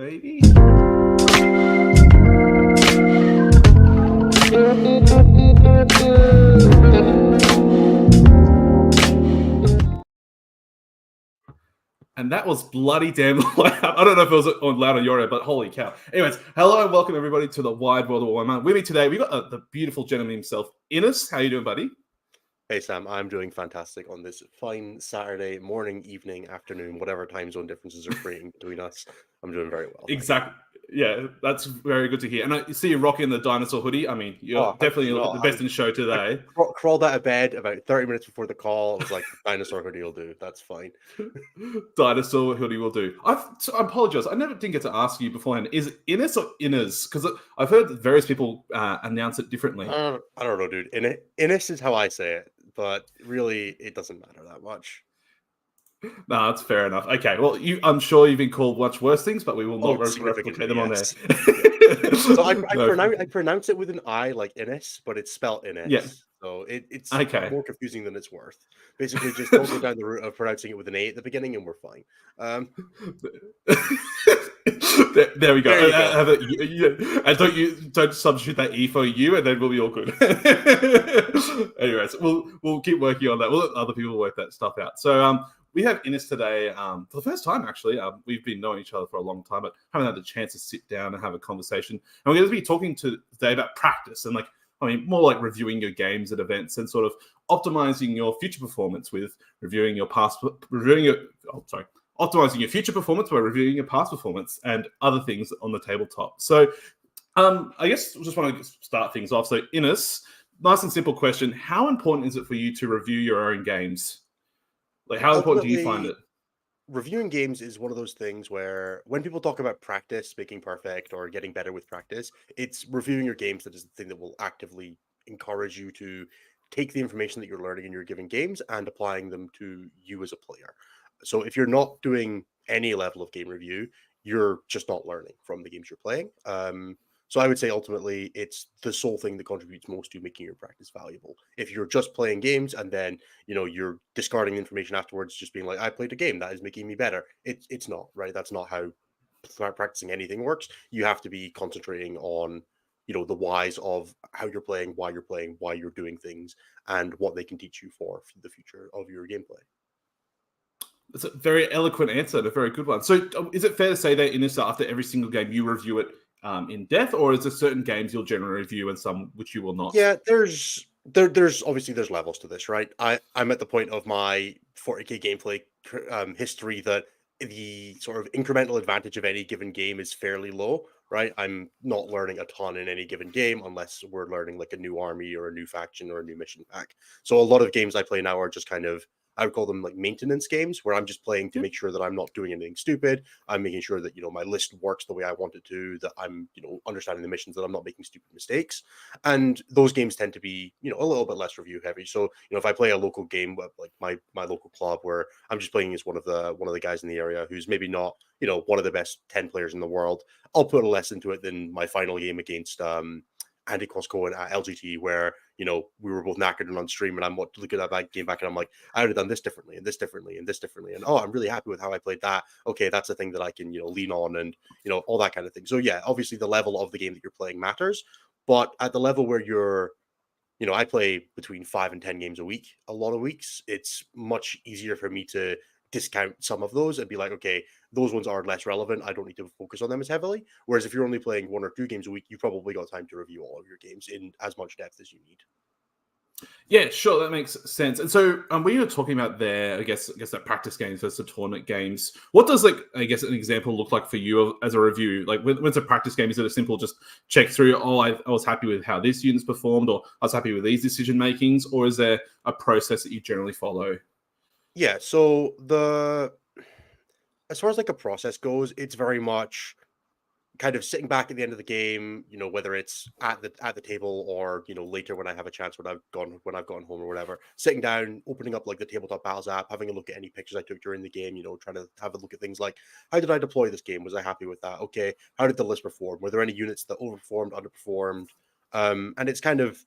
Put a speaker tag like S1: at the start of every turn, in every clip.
S1: maybe. And that was bloody damn loud. I don't know if it was loud on your end, but holy cow. Anyways, hello and welcome everybody to the Wide World of Warhammer. With me today, we got the beautiful gentleman himself, Innes. How you doing, buddy?
S2: Hey Sam, I'm doing fantastic on this fine Saturday morning, evening, afternoon, whatever time zone differences are creating between us. I'm doing very well.
S1: Exactly. Yeah, that's very good to hear. And I see you rocking the dinosaur hoodie. I mean, you're
S2: Oh, how could
S1: definitely
S2: you
S1: looking
S2: not?
S1: the best in the show
S2: I
S1: today.
S2: crawled out of bed about 30 minutes before the call. I was like, dinosaur hoodie will do. That's fine.
S1: Dinosaur hoodie will do. I apologize. I never did get to ask you beforehand. Is it Innes or Innes? Because I've heard various people announce it differently.
S2: I don't know, dude. Innis is how I say it, but really, it doesn't matter that much.
S1: No, that's fair enough. Okay, well, I'm sure you've been called much worse things, but we will
S2: Oh,
S1: not replicate
S2: significantly,
S1: them on there.
S2: yes. Yeah. So I
S1: No,
S2: pronounce it with an I like Innis, but it's spelled
S1: yeah.
S2: Innis. So it's
S1: Okay.
S2: more confusing than it's worth. Basically, just don't go down the route of pronouncing it with an A at the beginning, and we're fine.
S1: There we go.
S2: There you go.
S1: And don't substitute that E for you, and then we'll be all good. Anyways, we'll keep working on that. We'll let other people work that stuff out. So we have Innes today for the first time, actually. We've been knowing each other for a long time, but haven't had the chance to sit down and have a conversation. And we're going to be talking today about practice and more like reviewing your games at events and sort of optimizing your future performance with optimizing your future performance by reviewing your past performance and other things on the tabletop. So I guess I just want to start things off. So Innes, nice and simple question. How important is it for you to review your own games? Like, how important do you find it?
S2: Reviewing games is one of those things where when people talk about practice, making perfect, or getting better with practice, it's reviewing your games that is the thing that will actively encourage you to take the information that you're learning in your given games and applying them to you as a player. So if you're not doing any level of game review, you're just not learning from the games you're playing. So I would say ultimately it's the sole thing that contributes most to making your practice valuable. If you're just playing games and then you're discarding information afterwards, just being like, I played a game that is making me better. It's not, right? That's not how practicing anything works. You have to be concentrating on the whys of how you're playing, why you're doing things, and what they can teach you for the future of your gameplay.
S1: It's a very eloquent answer and a very good one. So is it fair to say that in this, after every single game, you review it in depth, or is there certain games you'll generally review and some which you will not?
S2: Yeah, there's obviously there's levels to this, right? I'm at the point of my 40k gameplay history that the sort of incremental advantage of any given game is fairly low, right? I'm not learning a ton in any given game unless we're learning like a new army or a new faction or a new mission pack. So a lot of games I play now are just kind of, I would call them like maintenance games where I'm just playing to make sure that I'm not doing anything stupid. I'm making sure that my list works the way I want it to, that I'm understanding the missions, that I'm not making stupid mistakes. And those games tend to be a little bit less review heavy. So if I play a local game like my local club where I'm just playing as one of the guys in the area who's maybe not one of the best 10 players in the world, I'll put less into it than my final game against Andy Costco at LGT, where we were both knackered and on stream, and I'm looking at that game back, and I'm like, I would have done this differently, and this differently, and this differently, and I'm really happy with how I played that. Okay, that's a thing that I can lean on, and all that kind of thing. So yeah, obviously the level of the game that you're playing matters, but at the level where you're I play between 5 and 10 games a week. A lot of weeks, it's much easier for me to discount some of those and be like, okay, those ones are less relevant. I don't need to focus on them as heavily. Whereas if you're only playing 1 or 2 games a week, you probably got time to review all of your games in as much depth as you need.
S1: Yeah, sure, that makes sense. And so, when you were talking about there, I guess that practice games versus the tournament games, what does an example look like for you as a review? Like when it's a practice game, is it a simple just check through? Oh, I was happy with how this unit's performed, or I was happy with these decision makings, or is there a process that you generally follow?
S2: Yeah. So as far as like a process goes, it's very much kind of sitting back at the end of the game, whether it's at the table or later when I have a chance when I've gone home or whatever, sitting down, opening up like the tabletop battles app, having a look at any pictures I took during the game, trying to have a look at things like, how did I deploy this game? Was I happy with that? Okay, how did the list perform? Were there any units that overperformed, underperformed? And it's kind of,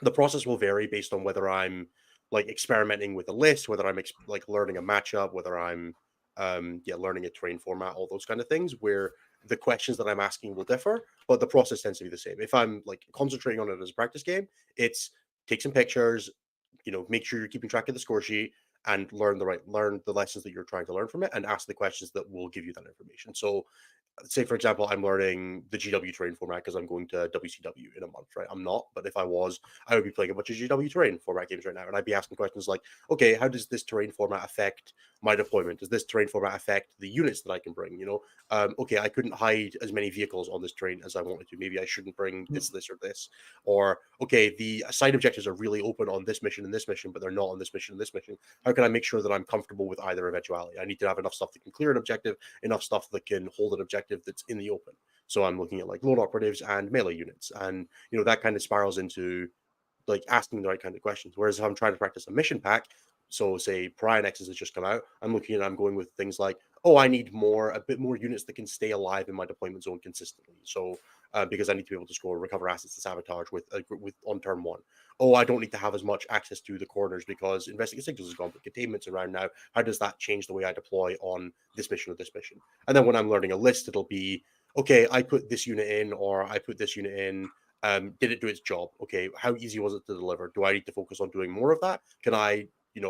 S2: the process will vary based on whether I'm like experimenting with a list, whether I'm like learning a matchup, whether I'm learning a terrain format, all those kind of things, where the questions that I'm asking will differ, but the process tends to be the same. If I'm like concentrating on it as a practice game, it's take some pictures, make sure you're keeping track of the score sheet and learn the lessons that you're trying to learn from it and ask the questions that will give you that information. So say for example, I'm learning the GW terrain format because I'm going to WCW in a month, right? I'm not, but if I was, I would be playing a bunch of GW terrain format games right now, and I'd be asking questions like, okay, how does this terrain format affect my deployment? Does this terrain format affect the units that I can bring? Okay, I couldn't hide as many vehicles on this terrain as I wanted to. Maybe I shouldn't bring this, or this. Or okay, the side objectives are really open on this mission and this mission, but they're not on this mission and this mission. How can I make sure that I'm comfortable with either eventuality? I need to have enough stuff that can clear an objective, enough stuff that can hold an objective that's in the open. So I'm looking at like lone operatives and melee units, and that kind of spirals into like asking the right kind of questions. Whereas if I'm trying to practice a mission pack, so say Pariah Nexus has just come out, I'm going with things like, oh, I need a bit more units that can stay alive in my deployment zone consistently. So because I need to be able to score recover assets to sabotage with on turn one. Oh, I don't need to have as much access to the corners because investigating signals is gone, but containment's around now. How does that change the way I deploy on this mission or this mission? And then when I'm learning a list, it'll be, okay, I put this unit in, or I put this unit in. Did it do its job? Okay, how easy was it to deliver? Do I need to focus on doing more of that? Can I,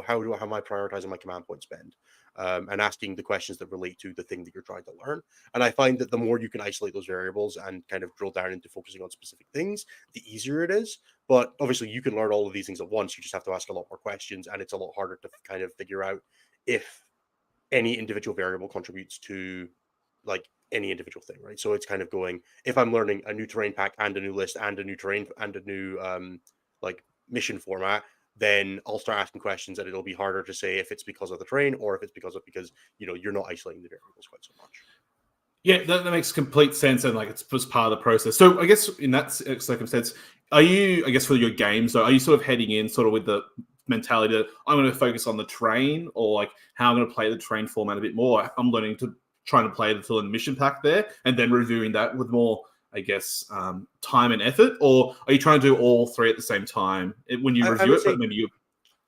S2: how am I prioritizing my command point spend? And asking the questions that relate to the thing that you're trying to learn. And I find that the more you can isolate those variables and kind of drill down into focusing on specific things, the easier it is. But obviously, you can learn all of these things at once. You just have to ask a lot more questions, and it's a lot harder to kind of figure out if any individual variable contributes to like any individual thing, right? So it's kind of going, if I'm learning a new terrain pack and a new list and a new terrain and a new like mission format, then I'll start asking questions, and it'll be harder to say if it's because of the terrain or if it's because you're not isolating the variables quite so much.
S1: Yeah, that makes complete sense, and like it's just part of the process. So I guess in that circumstance, are you, I guess for your games, are you sort of heading in sort of with the mentality that I'm going to focus on the train, or like how I'm going to play the train format a bit more? I'm learning to trying to play the fill in mission pack there, and then reviewing that with more, I guess, time and effort, or are you trying to do all three at the same time when you
S2: I
S1: review
S2: would
S1: it? But
S2: say
S1: maybe you,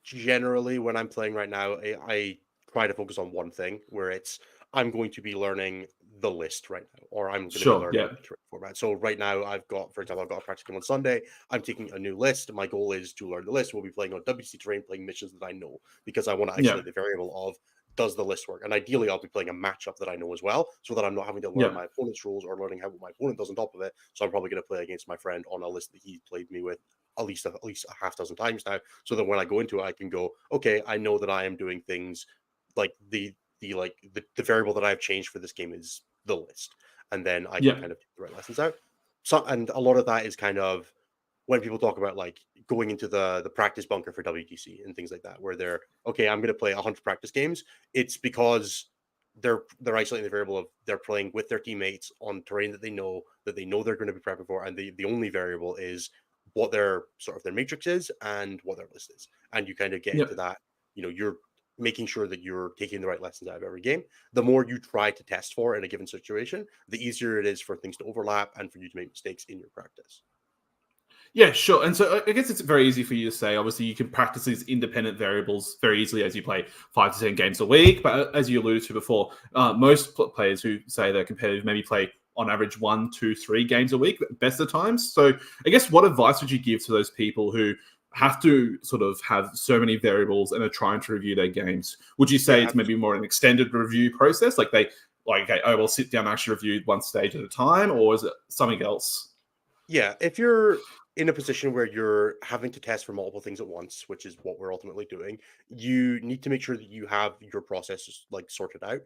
S2: generally when I'm playing right now, I try to focus on one thing where it's I'm going to be learning the list right now, or I'm going to be
S1: sure,
S2: learning
S1: yeah,
S2: the terrain format. So right now for example, I've got a practice game on Sunday. I'm taking a new list. My goal is to learn the list. We'll be playing on WC terrain, playing missions that I know because I want to
S1: yeah,
S2: isolate the variable of does the list work? And ideally, I'll be playing a matchup that I know as well, so that I'm not having to learn
S1: yeah,
S2: my opponent's rules or learning how what my opponent does on top of it. So I'm probably going to play against my friend on a list that he played me with at least a half dozen times now, so that when I go into it, I can go, okay, I know that I am doing things like the variable that I've changed for this game is the list, and then I can
S1: yeah,
S2: kind of take the right lessons out. So, and a lot of that is kind of when people talk about like going into the practice bunker for WTC and things like that, where they're okay, I'm going to play 100 practice games. It's because they're isolating the variable of they're playing with their teammates on terrain that they know they're going to be prepping for, and the only variable is what their sort of their matrix is and what their list is, and you kind of get
S1: yeah.
S2: into that. You're making sure that you're taking the right lessons out of every game. The more you try to test for in a given situation, the easier it is for things to overlap and for you to make mistakes in your practice.
S1: Yeah, sure. And so I guess it's very easy for you to say. Obviously, you can practice these independent variables very easily as you play 5 to 10 games a week. But as you alluded to before, most players who say they're competitive maybe play on average 1, 2, 3 games a week, best of times. So I guess what advice would you give to those people who have to sort of have so many variables and are trying to review their games? Would you say
S2: Yeah,
S1: it's maybe more an extended review process? Like okay, I will sit down and actually review one stage at a time, or is it something else?
S2: yeah, if you're in a position where you're having to test for multiple things at once, which is what we're ultimately doing, you need to make sure that you have your processes like sorted out.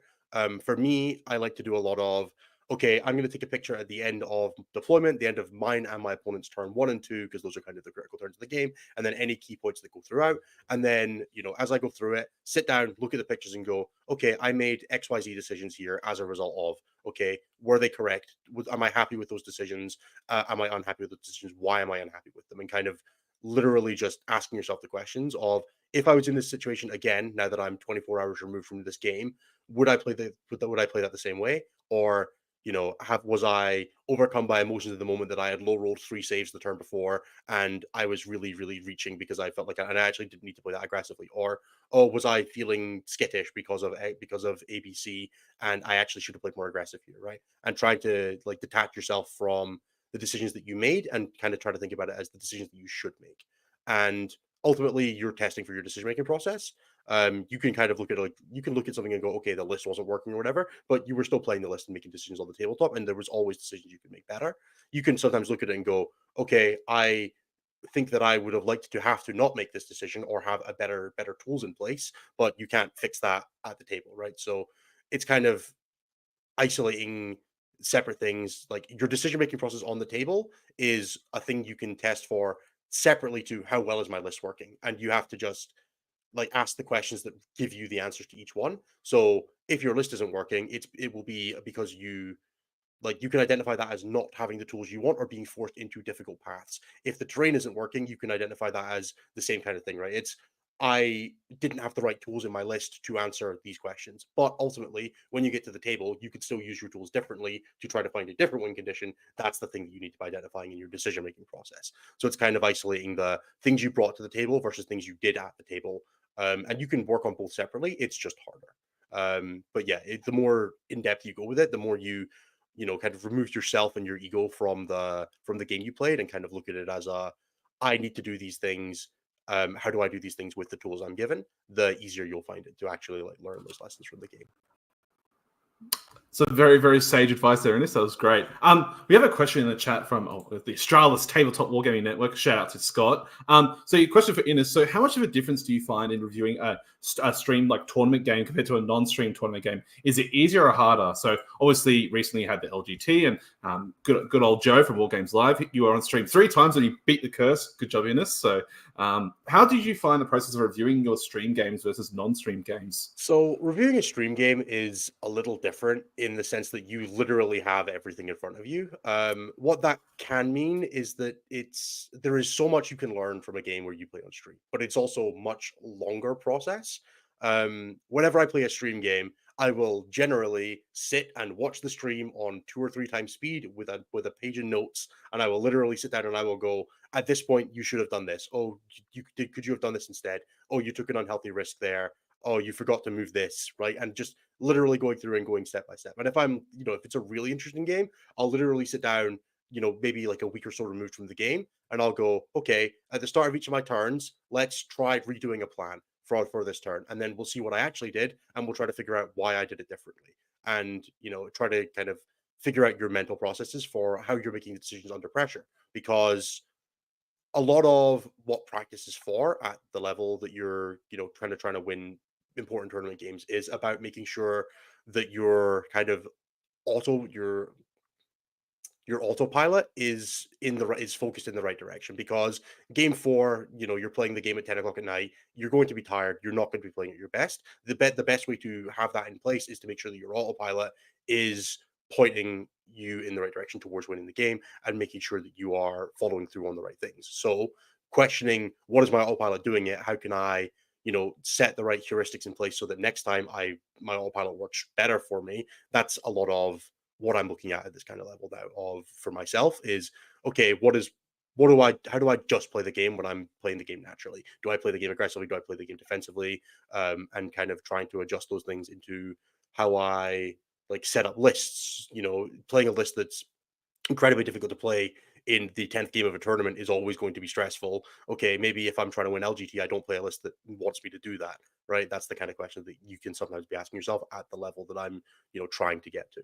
S2: For me, I like to do a lot of okay, I'm going to take a picture at the end of deployment, the end of mine and my opponent's turn 1 and 2, because those are kind of the critical turns of the game, and then any key points that go throughout. And then, as I go through it, sit down, look at the pictures, and go, okay, I made XYZ decisions here as a result of, okay, were they correct? Am I happy with those decisions? Am I unhappy with the decisions? Why am I unhappy with them? And kind of literally just asking yourself the questions of if I was in this situation again, now that I'm 24 hours removed from this game, would I play that the same way? Or was I overcome by emotions at the moment that I had low rolled 3 saves the turn before, and I was really, really reaching because I felt like, and I actually didn't need to play that aggressively, or oh, was I feeling skittish because of ABC, and I actually should have played more aggressive here, right? And trying to like detach yourself from the decisions that you made and kind of try to think about it as the decisions that you should make, and ultimately you're testing for your decision making process. You can kind of look at you can look at something and go, okay, the list wasn't working or whatever, but you were still playing the list and making decisions on the tabletop, and there was always decisions you could make better. You can sometimes look at it and go, okay, I think that I would have liked to have to not make this decision or have a better tools in place, but you can't fix that at the table, right? So it's kind of isolating separate things. Like your decision making process on the table is a thing you can test for separately to how well is my list working, and you have to just like ask the questions that give you the answers to each one. So if your list isn't working, it will be because you can identify that as not having the tools you want or being forced into difficult paths. If the terrain isn't working, you can identify that as the same kind of thing, right? It's I didn't have the right tools in my list to answer these questions. But ultimately, when you get to the table, you could still use your tools differently to try to find a different win condition. That's the thing that you need to be identifying in your decision making process. So it's kind of isolating the things you brought to the table versus things you did at the table. And you can work on both separately. It's just harder. But yeah, the more in depth you go with it, the more you kind of remove yourself and your ego from the game you played and kind of look at it as I need to do these things. How do I do these things with the tools I'm given? The easier you'll find it to actually like learn those lessons from the game.
S1: So very, very sage advice there, Ernest. That was great. We have a question in the chat from the Australis Tabletop Wargaming Network. Shout out to Scott. So your question for Ines. So how much of a difference do you find in reviewing a stream like tournament game compared to a non-stream tournament game? Is it easier or harder? So obviously recently you had the LGT and good old Joe from War Games Live. You were on stream 3 times and you beat the curse. Good job, Ines. So how did you find the process of reviewing your stream games versus non-stream games?
S2: So reviewing a stream game is a little different in the sense that you literally have everything in front of you. What that can mean is that there is so much you can learn from a game where you play on stream, but it's also a much longer process. Whenever I play a stream game, I will generally sit and watch the stream on 2 or 3 times speed with a page of notes, and I will literally sit down and I will go, at this point you should have done this. Oh, could you have done this instead? Oh, you took an unhealthy risk there. Oh, you forgot to move this, right? And just literally going through and going step by step. And if it's a really interesting game, I'll literally sit down, maybe like a week or so removed from the game, and I'll go, okay, at the start of each of my turns, let's try redoing a plan for this turn. And then we'll see what I actually did, and we'll try to figure out why I did it differently. And, try to kind of figure out your mental processes for how you're making decisions under pressure. Because a lot of what practice is for at the level that you're, trying to win important tournament games is about making sure that your kind of your autopilot is is focused in the right direction. Because game 4, you're playing the game at 10 o'clock at night, you're going to be tired, you're not going to be playing at your best. The best way to have that in place is to make sure that your autopilot is pointing you in the right direction towards winning the game and making sure that you are following through on the right things. So questioning, what is my autopilot doing it, how can I set the right heuristics in place so that next time my autopilot works better for me. That's a lot of what I'm looking at this kind of level now of for myself is, okay, how do I just play the game when I'm playing the game naturally? Do I play the game aggressively? Do I play the game defensively? And kind of trying to adjust those things into how I like set up lists. Playing a list that's incredibly difficult to play in the 10th game of a tournament is always going to be stressful. Okay, maybe if I'm trying to win LGT, I don't play a list that wants me to do that, right? That's the kind of question that you can sometimes be asking yourself at the level that I'm, trying to get to.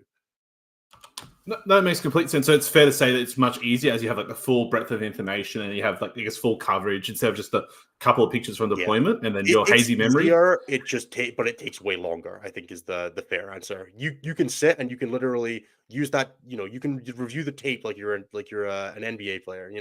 S1: No, that makes complete sense. So it's fair to say that it's much easier as you have like the full breadth of information and you have like, I guess, full coverage instead of just a couple of pictures from deployment and then your hazy memory.
S2: It just but it takes way longer, I think, is the fair answer. You can sit and you can literally use that. You can review the tape like you're an NBA player,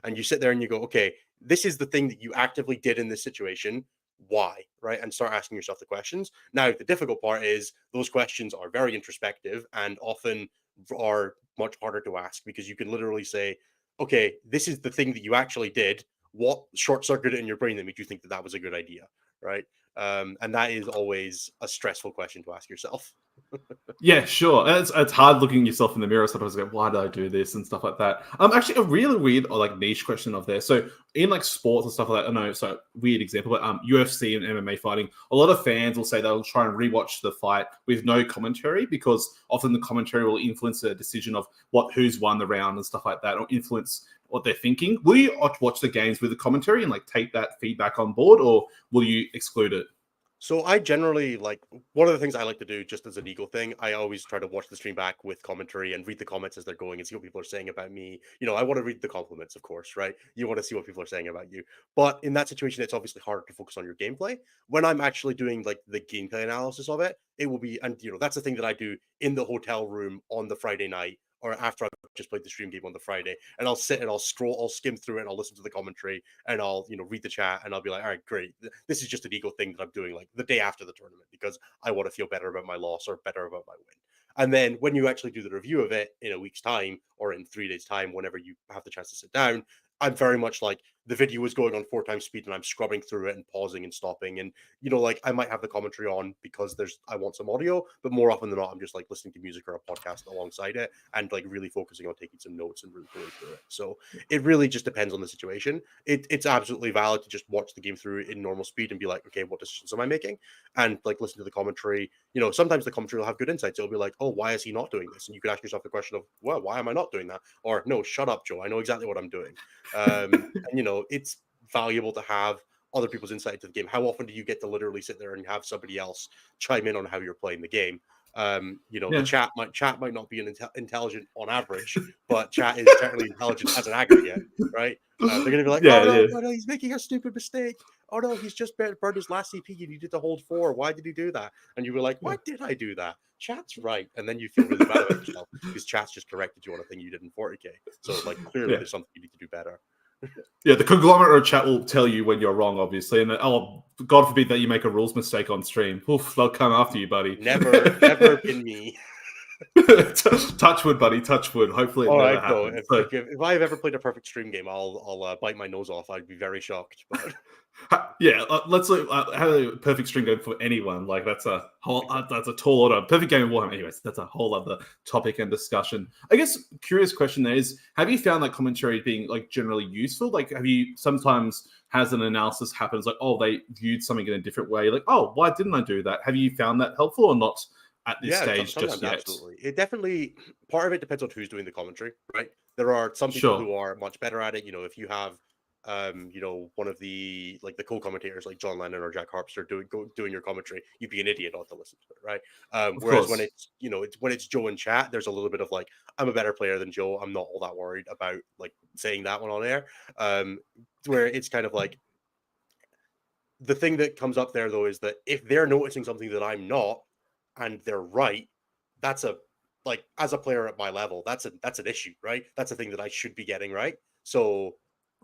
S2: and you sit there and you go, okay, this is the thing that you actively did in this situation. Why, right? And start asking yourself the questions. Now, the difficult part is those questions are very introspective and often are much harder to ask because you can literally say, okay, this is the thing that you actually did. What short circuited in your brain that made you think that was a good idea, right? And that is always a stressful question to ask yourself.
S1: Yeah, sure. It's hard looking yourself in the mirror sometimes. Go, why did I do this and stuff like that. Actually, a really weird or like niche question of there. So in like sports and stuff like that, I know so weird example, but UFC and MMA fighting, a lot of fans will say they'll try and rewatch the fight with no commentary because often the commentary will influence the decision of who's won the round and stuff like that, or influence what they're thinking. Will you watch the games with the commentary and like take that feedback on board, or will you exclude it?
S2: So I generally like one of the things I like to do just as an ego thing. I always try to watch the stream back with commentary and read the comments as they're going and see what people are saying about me. I want to read the compliments, of course, right? You want to see what people are saying about you. But in that situation, it's obviously harder to focus on your gameplay. When I'm actually doing like the gameplay analysis of it, it will be, and that's the thing that I do in the hotel room on the Friday night or after I've just played the stream game on the Friday, and I'll sit and I'll scroll, I'll skim through it, and I'll listen to the commentary, and I'll read the chat, and I'll be like, all right, great, this is just an ego thing that I'm doing like the day after the tournament because I want to feel better about my loss or better about my win. And then when you actually do the review of it in a week's time or in 3 days' time, whenever you have the chance to sit down, I'm very much like the video is going on 4 times speed and I'm scrubbing through it and pausing and stopping. And, like I might have the commentary on because I want some audio, but more often than not, I'm just like listening to music or a podcast alongside it and like really focusing on taking some notes and really going through it. So it really just depends on the situation. It's absolutely valid to just watch the game through in normal speed and be like, okay, what decisions am I making? And like listen to the commentary. Sometimes the commentary will have good insights. It'll be like, oh, why is he not doing this? And you can ask yourself the question of, well, why am I not doing that? Or no, shut up, Joe. I know exactly what I'm doing. And it's valuable to have other people's insight into the game. How often do you get to literally sit there and have somebody else chime in on how you're playing the game? The chat might not be intelligent on average, but chat is certainly intelligent as an aggregate, right? They're going to be like, no, he's making a stupid mistake. Oh no, he's just burned his last CP and he did to hold 4. Why did he do that? And you were like, why did I do that? Chat's right. And then you feel really bad about yourself because chat's just corrected you on a thing you did in 40k. So like clearly there's something you need to do better.
S1: Yeah, the conglomerate of chat will tell you when you're wrong, obviously. And God forbid that you make a rules mistake on stream. Oof, they'll come after you, buddy.
S2: Never been me.
S1: Touch wood, buddy. Touch wood. Hopefully, it never happens.
S2: If I've ever played a perfect stream game, I'll bite my nose off. I'd be very shocked. But
S1: yeah, let's have a perfect stream game for anyone. Like that's a tall order. Perfect game of Warhammer. Anyways, that's a whole other topic and discussion. I guess curious question there is: have you found that commentary being like generally useful? Like, have you sometimes has an analysis happens like, oh, they viewed something in a different way. Like, oh, why didn't I do that? Have you found that helpful or not? At this stage, just yet.
S2: Absolutely. It definitely, part of it depends on who's doing the commentary, right? There are some people who are much better at it. If you have, one of the like the co-commentators like John Lennon or Jack Harpster doing your commentary, you'd be an idiot not to listen to it, right? Whereas when it's when it's Joe in chat, there's a little bit of like, I'm a better player than Joe. I'm not all that worried about like saying that one on air. Where it's kind of like the thing that comes up there though is that if they're noticing something that I'm not, and they're right, that's as a player at my level, that's an issue, right? That's a thing that I should be getting right. So,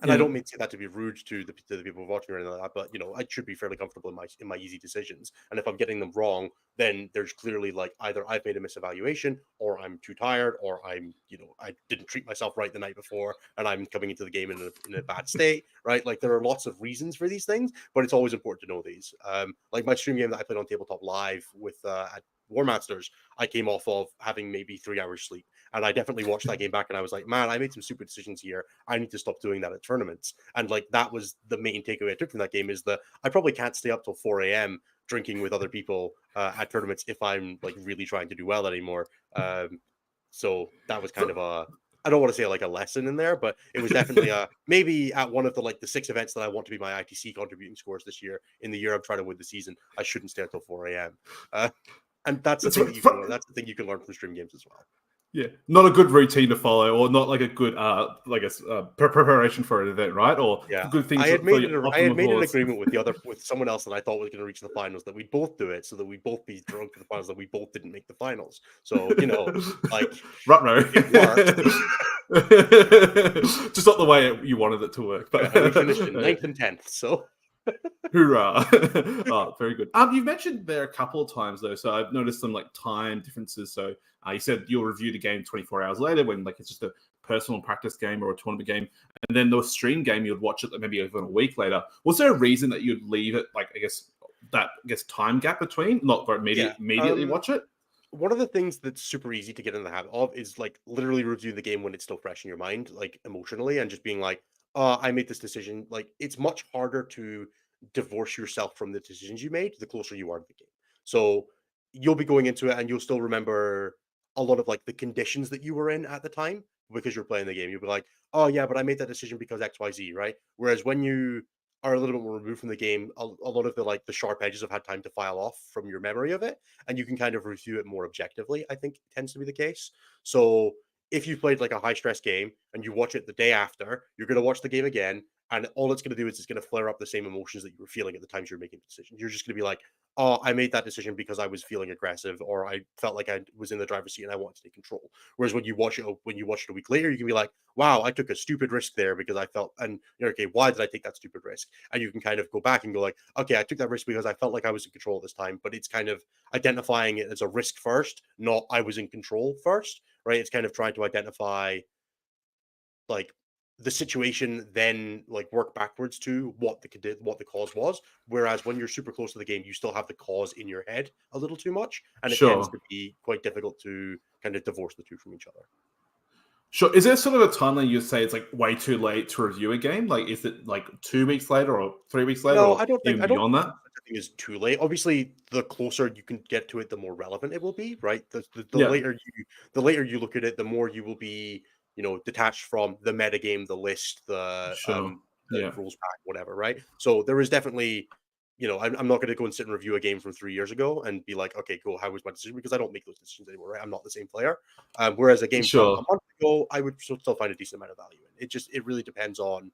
S2: and I don't mean that to be rude to the people watching or anything like that, but I should be fairly comfortable in my easy decisions. And if I'm getting them wrong, then there's clearly like either I've made a misevaluation, or I'm too tired, or I'm I didn't treat myself right the night before, and I'm coming into the game in a bad state, right? Like there are lots of reasons for these things, but it's always important to know these. Like my stream game that I played on Tabletop Live with at War Masters, I came off of having maybe 3 hours sleep. And I definitely watched that game back and I was like, man, I made some stupid decisions here. I need to stop doing that at tournaments. And like that was the main takeaway I took from that game is that I probably can't stay up till 4 a.m. drinking with other people at tournaments if I'm like really trying to do well anymore. So that was kind of I don't want to say like a lesson in there, but it was definitely maybe at one of the 6 events that I want to be my ITC contributing scores this year in the year I'm trying to win the season. I shouldn't stay until 4 a.m. And that's the thing that you can learn. That's the thing you can learn from stream games as well.
S1: Yeah, not a good routine to follow, or not like a good, preparation for an event, right? Or good things.
S2: I had made an agreement with someone else that I thought was going to reach the finals that we both do it, so that we both be drunk for the finals, that we both didn't make the finals. So like
S1: it worked. Just not the way you wanted it to work. But
S2: we finished in 9th and 10th. So.
S1: Hoorah. Oh, very good. You've mentioned there a couple of times though, so I've noticed some time differences. So you said you'll review the game 24 hours later when it's just a personal practice game or a tournament game, and then the stream game you'd watch it maybe even a week later. Was there a reason that you'd leave it time gap between, not immediately watch it?
S2: one of the things that's super easy to get in the habit of is like literally reviewing the game when it's still fresh in your mind, like emotionally, and just being like, I made this decision. Like it's much harder to divorce yourself from the decisions you made the closer you are to the game. So you'll be going into it and you'll still remember a lot of like the conditions that you were in at the time because you're playing the game. You'll be like, oh yeah, but I made that decision because XYZ, right? Whereas when you are a little bit more removed from the game, a lot of the like the sharp edges have had time to file off from your memory of it, and you can kind of review it more objectively. I think tends to be the case. So if you played like a high stress game and you watch it the day after, you're going to watch the game again, and all it's going to do is it's going to flare up the same emotions that you were feeling at the times you're making the decision. You're just going to be like, oh, I made that decision because I was feeling aggressive, or I felt like I was in the driver's seat and I wanted to take control. Whereas when you watch it a week later, you can be like, wow, I took a stupid risk there because I felt, and you're okay, why did I take that stupid risk? And you can kind of go back and go like, okay, I took that risk because I felt like I was in control at this time, but it's kind of identifying it as a risk first, not I was in control first, right? It's kind of trying to identify like the situation, then like work backwards to what the cause was. Whereas when you're super close to the game, you still have the cause in your head a little too much, and it tends
S1: Sure.
S2: to be quite difficult to kind of divorce the two from each other.
S1: Sure. Is there sort of a timeline you say it's like way too late to review a game? Like, is it like 2 weeks later or 3 weeks later
S2: No,
S1: or even
S2: I don't
S1: beyond
S2: think
S1: that?
S2: such a thing is too late. Obviously, the closer you can get to it, the more relevant it will be, right?
S1: Yeah.
S2: The later you look at it, the more you will be, you know, detached from the metagame, the list,
S1: Sure.
S2: the
S1: Yeah.
S2: rules pack, whatever, right? So there is definitely, you know, I'm not going to go and sit and review a game from 3 years ago and be like, okay, cool, how was my decision? Because I don't make those decisions anymore, right? I'm not the same player. Whereas a game from a
S1: Sure.
S2: month ago, I would still find a decent amount of value in. It really depends on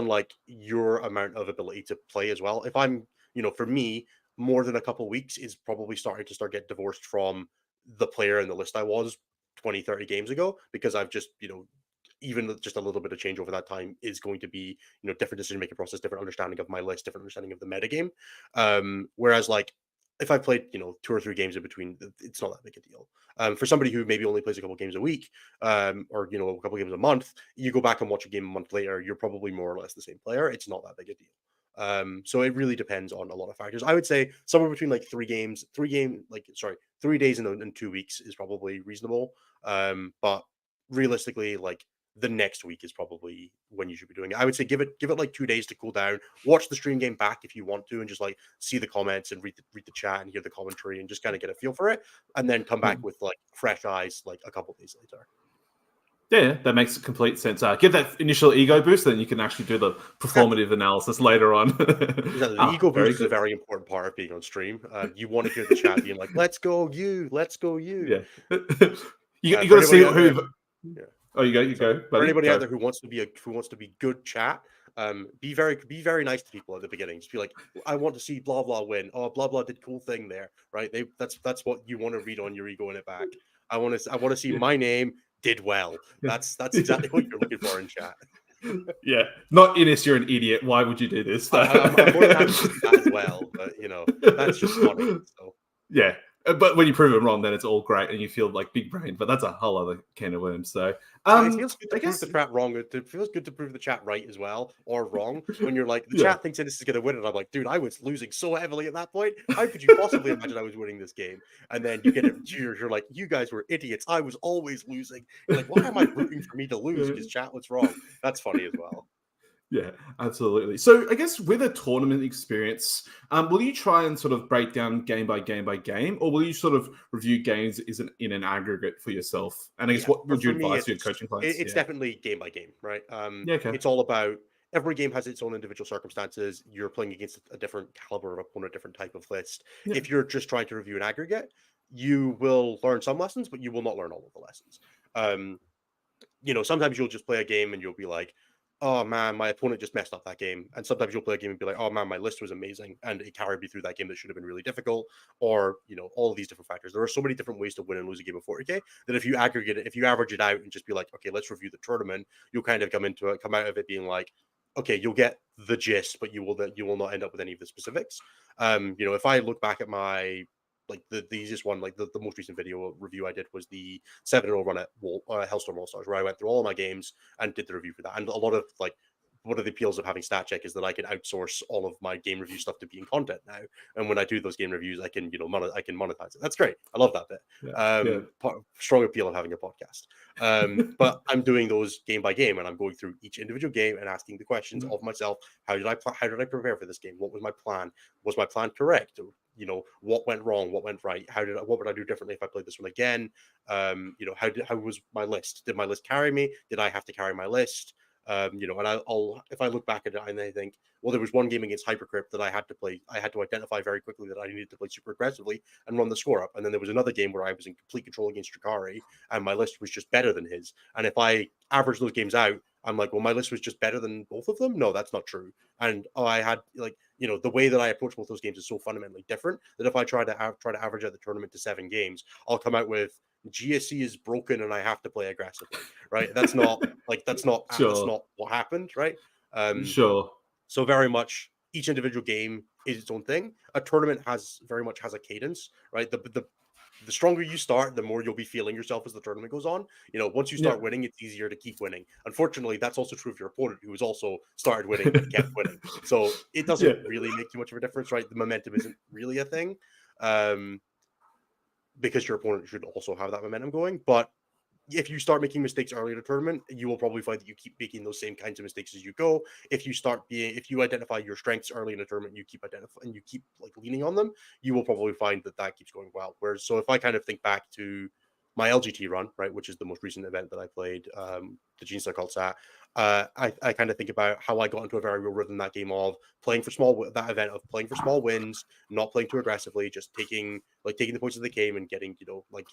S2: like your amount of ability to play as well. If I'm, you know, for me, more than a couple weeks is probably starting to get divorced from the player and the list I was 20, 30 games ago because I've just, you know, even just a little bit of change over that time is going to be, you know, different decision making process, different understanding of my list, different understanding of the metagame. Whereas like if I played, you know, 2 or 3 games in between, it's not that big a deal. For somebody who maybe only plays a couple games a week, or you know, a couple games a month, you go back and watch a game a month later, you're probably more or less the same player. It's not that big a deal. So it really depends on a lot of factors. I would say somewhere between like 3 days and 2 weeks is probably reasonable. But realistically, like the next week is probably when you should be doing it. I would say give it like 2 days to cool down. Watch the stream game back if you want to, and just like see the comments and read the chat and hear the commentary and just kind of get a feel for it, and then come
S1: Yeah.
S2: back with like fresh eyes like a couple days later.
S1: Yeah, that makes complete sense. Get that initial ego boost, then you can actually do the
S2: Exactly.
S1: performative analysis later on.
S2: Exactly. The
S1: Ah,
S2: ego boost
S1: very
S2: is a
S1: good.
S2: very important part of being on stream. You want to hear the chat being like, "Let's go, you! Let's go, you!"
S1: Yeah. You
S2: For
S1: got to see
S2: anybody out there,
S1: who.
S2: yeah.
S1: Oh, you
S2: Sorry.
S1: go,
S2: For
S1: buddy.
S2: anybody out
S1: Go.
S2: there who wants to be good chat, be very nice to people at the beginning. Just be like, I want to see blah blah win. Oh, blah blah did cool thing there, right? That's what you want to read on your ego in it back. I want to see
S1: Yeah.
S2: my name did well. That's exactly what you're looking for in chat.
S1: Yeah. Not Innes, you're an idiot. Why would you do this?
S2: I'm more than happy to see that as well, but you know that's just funny. So
S1: Yeah. But when you prove it wrong, then it's all great and you feel like big brain. But that's a whole other can of worms. So,
S2: it feels good to
S1: I
S2: prove the
S1: guess,
S2: chat wrong. It feels good to prove the chat right as well, or wrong. When you're like, the
S1: yeah.
S2: chat thinks this is going to win, and I'm like, dude, I was losing so heavily at that point. How could you possibly imagine I was winning this game? And then you get it. You're like, you guys were idiots. I was always losing. You're like, why am I rooting for me to lose? Because chat was wrong. That's funny as well.
S1: Yeah, absolutely. So I guess with a tournament experience, will you try and sort of break down game by game by game, or will you sort of review games in an aggregate for yourself? And I guess
S2: Yeah,
S1: what would you
S2: for me,
S1: advise to your coaching clients?
S2: it's
S1: Yeah.
S2: definitely game by game, right?
S1: Yeah. Okay.
S2: It's all about every game has its own individual circumstances. You're playing against a different caliber of opponent, different type of list.
S1: Yeah.
S2: If you're just trying to review an aggregate, you will learn some lessons, but you will not learn all of the lessons. Um, you know, sometimes you'll just play a game and you'll be like, oh man, my opponent just messed up that game. And sometimes you'll play a game and be like, oh man, my list was amazing and it carried me through that game that should have been really difficult. Or, you know, all of these different factors. There are so many different ways to win and lose a game of 40K that if you aggregate it, if you average it out and just be like, okay, let's review the tournament, you'll kind of come out of it being like, okay, you'll get the gist, but you will not end up with any of the specifics. You know, if I look back at my like the easiest one, like the most recent video review I did was the 7-0 run at Hellstorm All Stars, where I went through all of my games and did the review for that. And a lot of like one of the appeals of having stat check is that I can outsource all of my game review stuff to being content now. And when I do those game reviews, I can, I can monetize it. That's great. I love that bit.
S1: Yeah.
S2: Strong appeal of having a podcast. But I'm doing those game by game, and I'm going through each individual game and asking the questions of myself. How did I prepare for this game? What was my plan? Was my plan correct? What went wrong? What went right? What would I do differently if I played this one again? How was my list? Did my list carry me? Did I have to carry my list? And I'll if I look back at it and I think, well, there was one game against Hypercrypt that I had to play. I had to identify very quickly that I needed to play super aggressively and run the score up. And then there was another game where I was in complete control against Drakari, and my list was just better than his. And if I average those games out, I'm like, well, my list was just better than both of them. No, that's not true. And I had the way that I approach both those games is so fundamentally different that if I try to average out the tournament to 7 games, I'll come out with GSC is broken and I have to play aggressively, right? That's not that's not what happened, right?
S1: Sure.
S2: So very much each individual game is its own thing. A tournament very much has a cadence, right? The stronger you start, the more you'll be feeling yourself as the tournament goes on. Once you start winning, it's easier to keep winning. Unfortunately, that's also true of your opponent, who has also started winning but kept winning. So it doesn't really make too much of a difference, right? The momentum isn't really a thing. Because your opponent should also have that momentum going. But if you start making mistakes early in a tournament, you will probably find that you keep making those same kinds of mistakes as you go. If you identify your strengths early in a tournament, you keep leaning on them, you will probably find that keeps going well. Whereas, so if I kind of think back to my LGT run, right, which is the most recent event that I played, the Gene Star Cult Sat, I kind of think about how I got into a very real rhythm that game of playing for small wins, not playing too aggressively, just taking the points of the game and getting,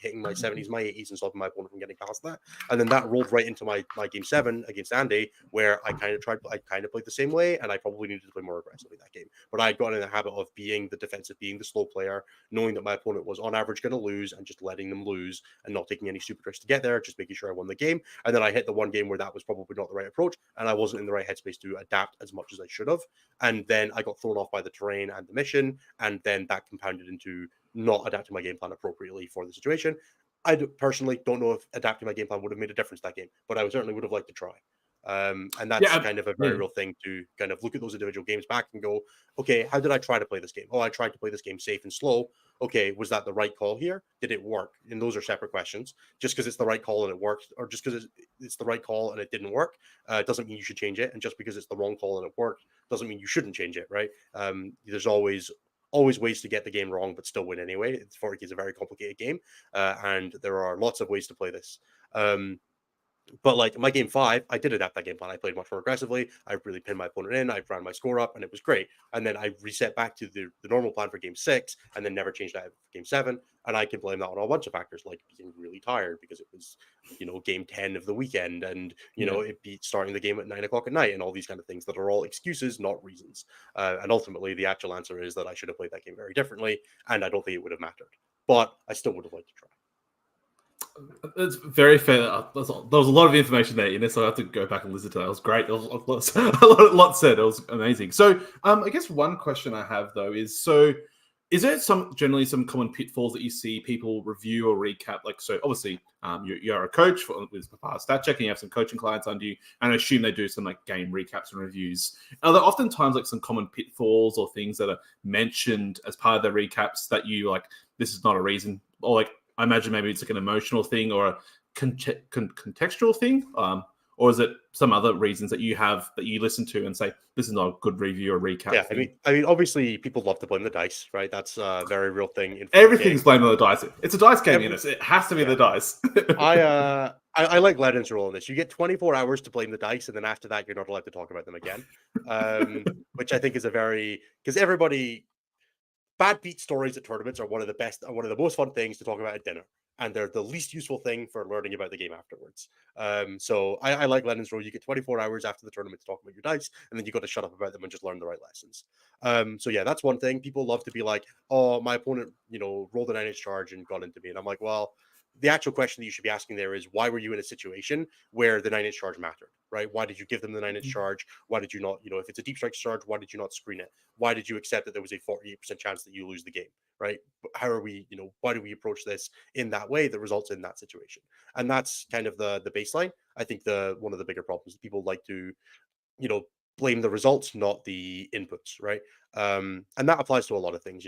S2: hitting my 70s, my 80s and stopping my opponent from getting past that. And then that rolled right into my game 7 against Andy, where I kind of played the same way, and I probably needed to play more aggressively that game. But I had gotten in the habit of being the defensive, being the slow player, knowing that my opponent was on average going to lose and just letting them lose and not taking any stupid risks to get there, just making sure I won the game. And then I hit the one game where that was probably not the right approach, and I wasn't in the right headspace to adapt as much as I should have. And then I got thrown off by the terrain and the mission, and then that compounded into not adapting my game plan appropriately for the situation. I personally don't know if adapting my game plan would have made a difference that game, but I certainly would have liked to try. And that's kind of a very real thing to kind of look at those individual games back and go, okay, how did I try to play this game? Oh, I tried to play this game safe and slow. Okay, was that the right call here? Did it work? And those are separate questions. Just because it's the right call and it worked, or just because it's the right call and it didn't work, doesn't mean you should change it. And just because it's the wrong call and it worked, doesn't mean you shouldn't change it, right? There's always ways to get the game wrong but still win anyway. 40K is a very complicated game, and there are lots of ways to play this. But like my game 5, I did adapt that game plan. I played much more aggressively. I really pinned my opponent in. I ran my score up, and it was great. And then I reset back to the normal plan for game 6, and then never changed that for game 7. And I can blame that on a bunch of factors, like being really tired because it was, game 10 of the weekend, and it beat starting the game at 9 o'clock at night, and all these kind of things that are all excuses, not reasons. And ultimately, the actual answer is that I should have played that game very differently, and I don't think it would have mattered. But I still would have liked to try.
S1: It's very fair. There was a lot of information there, so I have to go back and listen to that. It was great. There was a lot said. It was amazing. So, I guess one question I have though is: is there generally some common pitfalls that you see people review or recap? Like, so obviously, you're a coach with stat checking. You have some coaching clients under you, and I assume they do some like game recaps and reviews. Are there oftentimes like some common pitfalls or things that are mentioned as part of the recaps that you like? This is not a reason, or like. I imagine maybe it's like an emotional thing or a contextual thing, or is it some other reasons that you have that you listen to and say this is not a good review or recap?
S2: Yeah, I mean, obviously, people love to blame the dice, right? That's a very real thing.
S1: Everything's blamed on the dice. It's a dice game, it has to be the dice.
S2: I like Lenon's rule on this. You get 24 hours to blame the dice, and then after that, you're not allowed to talk about them again. Which I think is because everybody. Bad beat stories at tournaments are one of the most fun things to talk about at dinner, and they're the least useful thing for learning about the game afterwards. So I like Lennon's rule. You get 24 hours after the tournament to talk about your dice, and then you got to shut up about them and just learn the right lessons. So yeah, that's one thing. People love to be like, oh, my opponent, rolled a 9-inch charge and got into me, and I'm like, well, the actual question that you should be asking there is, why were you in a situation where the 9-inch charge mattered, right? Why did you give them the 9-inch charge? Why did you not, if it's a deep strike charge, why did you not screen it? Why did you accept that there was a 48% chance that you lose the game, right? How are we, why do we approach this in that way that results in that situation? And that's kind of the baseline. I think one of the bigger problems is people like to, blame the results, not the inputs, right? And that applies to a lot of things,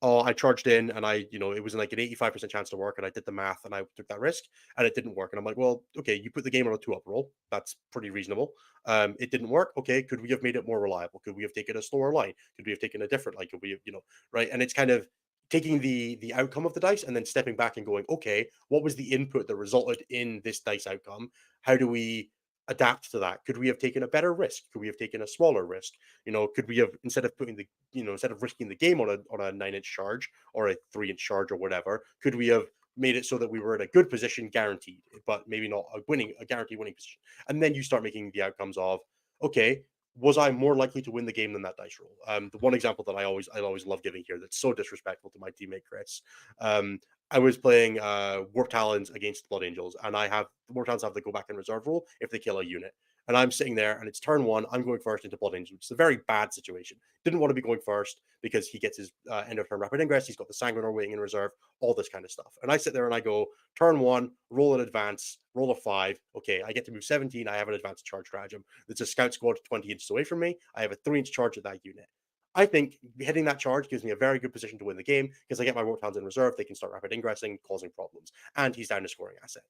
S2: Oh, I charged in and it was like an 85% chance to work, and I did the math and I took that risk and it didn't work. And I'm like, well, okay, you put the game on a 2-up roll. That's pretty reasonable. It didn't work. Okay, could we have made it more reliable? Could we have taken a slower line? Could we have taken a different line? Could we have, right? And it's kind of taking the outcome of the dice and then stepping back and going, okay, what was the input that resulted in this dice outcome? How do we adapt to that? Could we have taken a better risk? Could we have taken a smaller risk? Could we have, instead of risking the game on a 9-inch charge or a 3-inch charge or whatever, could we have made it so that we were in a good position, guaranteed, but maybe not a guaranteed winning position? And then you start making the outcomes of, okay, was I more likely to win the game than that dice roll? The one example that I always love giving here that's so disrespectful to my teammate Chris. I was playing Warp Talons against Blood Angels, and Warp Talons have to go back in reserve rule if they kill a unit. And I'm sitting there, and it's turn 1. I'm going first into Blood Angels, which is a very bad situation. Didn't want to be going first because he gets his end of turn rapid ingress. He's got the Sanguinor waiting in reserve, all this kind of stuff. And I sit there and I go, turn 1, roll an advance, roll a 5. Okay, I get to move 17. I have an advanced charge stratagem. It's a scout squad 20 inches away from me. I have a 3-inch charge at that unit. I think hitting that charge gives me a very good position to win the game because I get my Warp Talons in reserve. They can start rapid ingressing, causing problems. And he's down to scoring asset.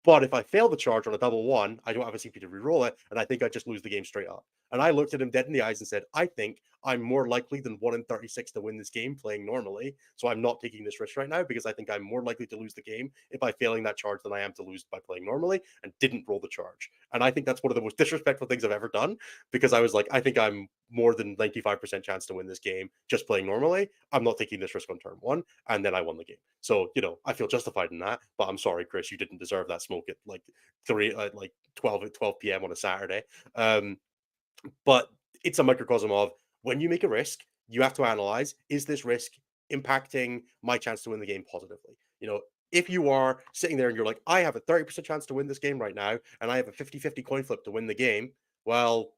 S2: But if I fail the charge on a double 1, I don't have a CP to reroll it, and I think I just lose the game straight up. And I looked at him dead in the eyes and said, I think I'm more likely than 1 in 36 to win this game playing normally. So I'm not taking this risk right now because I think I'm more likely to lose the game by failing that charge than I am to lose by playing normally, and didn't roll the charge. And I think that's one of the most disrespectful things I've ever done, because I was like, I think I'm more than 95% chance to win this game just playing normally. I'm not taking this risk on turn 1. And then I won the game. So, I feel justified in that, but I'm sorry, Chris, you didn't deserve that smoke at like 12 p.m. on a Saturday. But it's a microcosm of, when you make a risk, you have to analyze, is this risk impacting my chance to win the game positively? If you are sitting there and you're like, I have a 30% chance to win this game right now, and I have a 50-50 coin flip to win the game, well,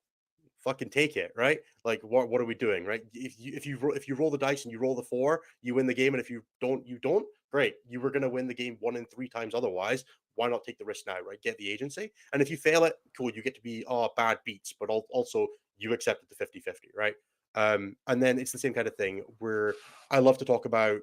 S2: fucking take it, right? Like, what are we doing, right? If you roll the dice and you roll the 4, you win the game, and if you don't, you don't. Great, you were going to win the game 1 in 3 times otherwise. Why not take the risk now, right? Get the agency, and if you fail it, cool, you get to be bad beats, but also you accepted the 50-50, right? And then it's the same kind of thing where I love to talk about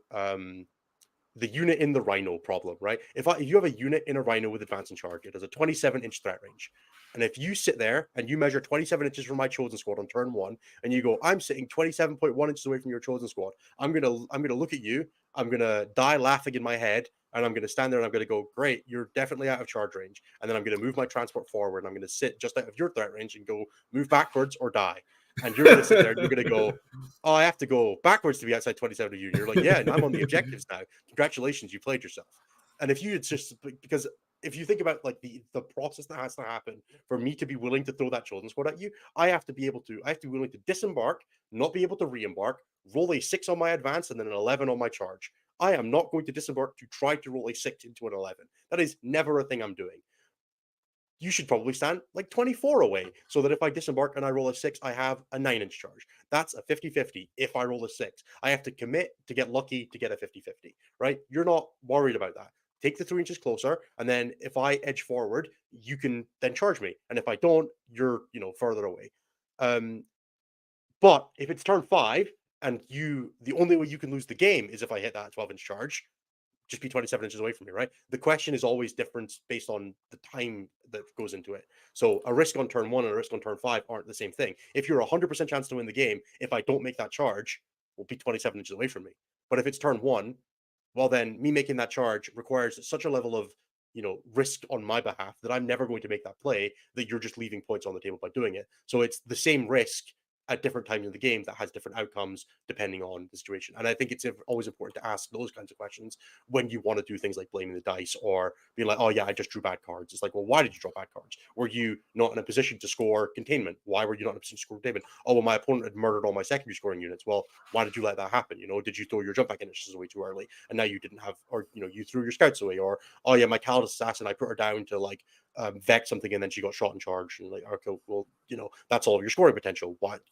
S2: the unit in the Rhino problem, right? If you have a unit in a Rhino with advance and charge, it has a 27-inch threat range. And if you sit there and you measure 27 inches from my chosen squad on turn 1, and you go, I'm sitting 27.1 inches away from your chosen squad, I'm gonna look at you, I'm gonna die laughing in my head, and I'm gonna stand there and I'm gonna go, great, you're definitely out of charge range. And then I'm gonna move my transport forward, and I'm gonna sit just out of your threat range and go, move backwards or die. And you're gonna sit there and you're gonna go, oh, I have to go backwards to be outside 27 of you. And you're like, yeah, and I'm on the objectives now. Congratulations, you played yourself. And if you had just, because if you think about like the process that has to happen for me to be willing to throw that chosen squad at you, I have to be willing to disembark, not be able to re-embark, roll a 6 on my advance, and then an 11 on my charge. I am not going to disembark to try to roll a 6 into an 11. That is never a thing I'm doing. You should probably stand like 24 away, so that if I disembark and I roll a 6, I have a 9-inch charge. That's a 50-50 if I roll a 6. I have to commit to get lucky to get a 50-50, right? You're not worried about that. Take the 3 inches closer, and then if I edge forward, you can then charge me. And if I don't, you're, further away. But if it's turn 5, and the only way you can lose the game is if I hit that 12-inch charge, just be 27 inches away from me, right? The question is always different based on the time that goes into it. So a risk on turn 1 and a risk on turn 5 aren't the same thing. If you're 100% chance to win the game, if I don't make that charge, will be 27 inches away from me. But if it's turn 1, well, then me making that charge requires such a level of risk on my behalf that I'm never going to make that play, that you're just leaving points on the table by doing it. So it's the same risk at different times in the game that has different outcomes depending on the situation. And I think it's always important to ask those kinds of questions when you want to do things like blaming the dice or being like, oh yeah, I just drew bad cards. It's like, well, why did you draw bad cards? Were you not in a position to score containment? Why were you not in a position to score containment? Oh, well, my opponent had murdered all my secondary scoring units. Well, why did you let that happen? Did you throw your jump back initiatives away too early and now you didn't have, or you threw your scouts away? Or, oh yeah, my Calidus assassin, I put her down to like vex something and then she got shot in charge. And like, okay, well, that's all of your scoring potential. What,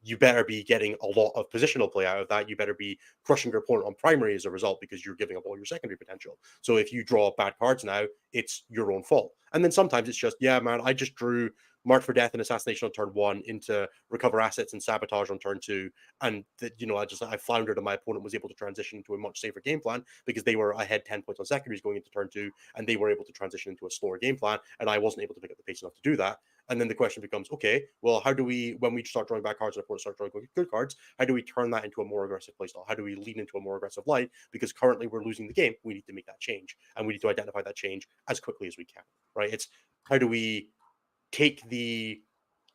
S2: you better be getting a lot of positional play out of that. You better be crushing your opponent on primary as a result, because you're giving up all your secondary potential. So if you draw bad cards now, it's your own fault. And then sometimes it's just, yeah, man, I just drew Mark for Death and Assassination on turn 1 into Recover Assets and Sabotage on turn 2. And, I floundered and my opponent was able to transition into a much safer game plan because I had 10 points on secondaries going into turn 2 and they were able to transition into a slower game plan. And I wasn't able to pick up the pace enough to do that. And then the question becomes, okay, well, how do we, when we start drawing back cards and opponents start drawing good cards, how do we turn that into a more aggressive playstyle? How do we lean into a more aggressive light? Because currently we're losing the game. We need to make that change. And we need to identify that change as quickly as we can, right? It's how do we take the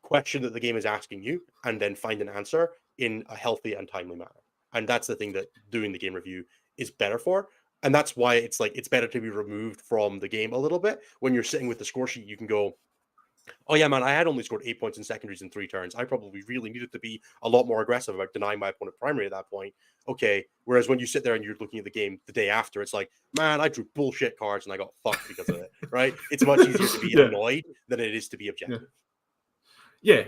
S2: question that the game is asking you and then find an answer in a healthy and timely manner. And that's the thing that doing the game review is better for. And that's why it's better to be removed from the game a little bit. When you're sitting with the score sheet, you can go, oh yeah, man, I had only scored 8 points in secondaries in 3 turns. I probably really needed to be a lot more aggressive about denying my opponent primary at that point. Okay. Whereas when you sit there and you're looking at the game the day after, it's like, man, I drew bullshit cards and I got fucked because of it. Right? It's much easier to be annoyed than it is to be objective.
S1: Yeah,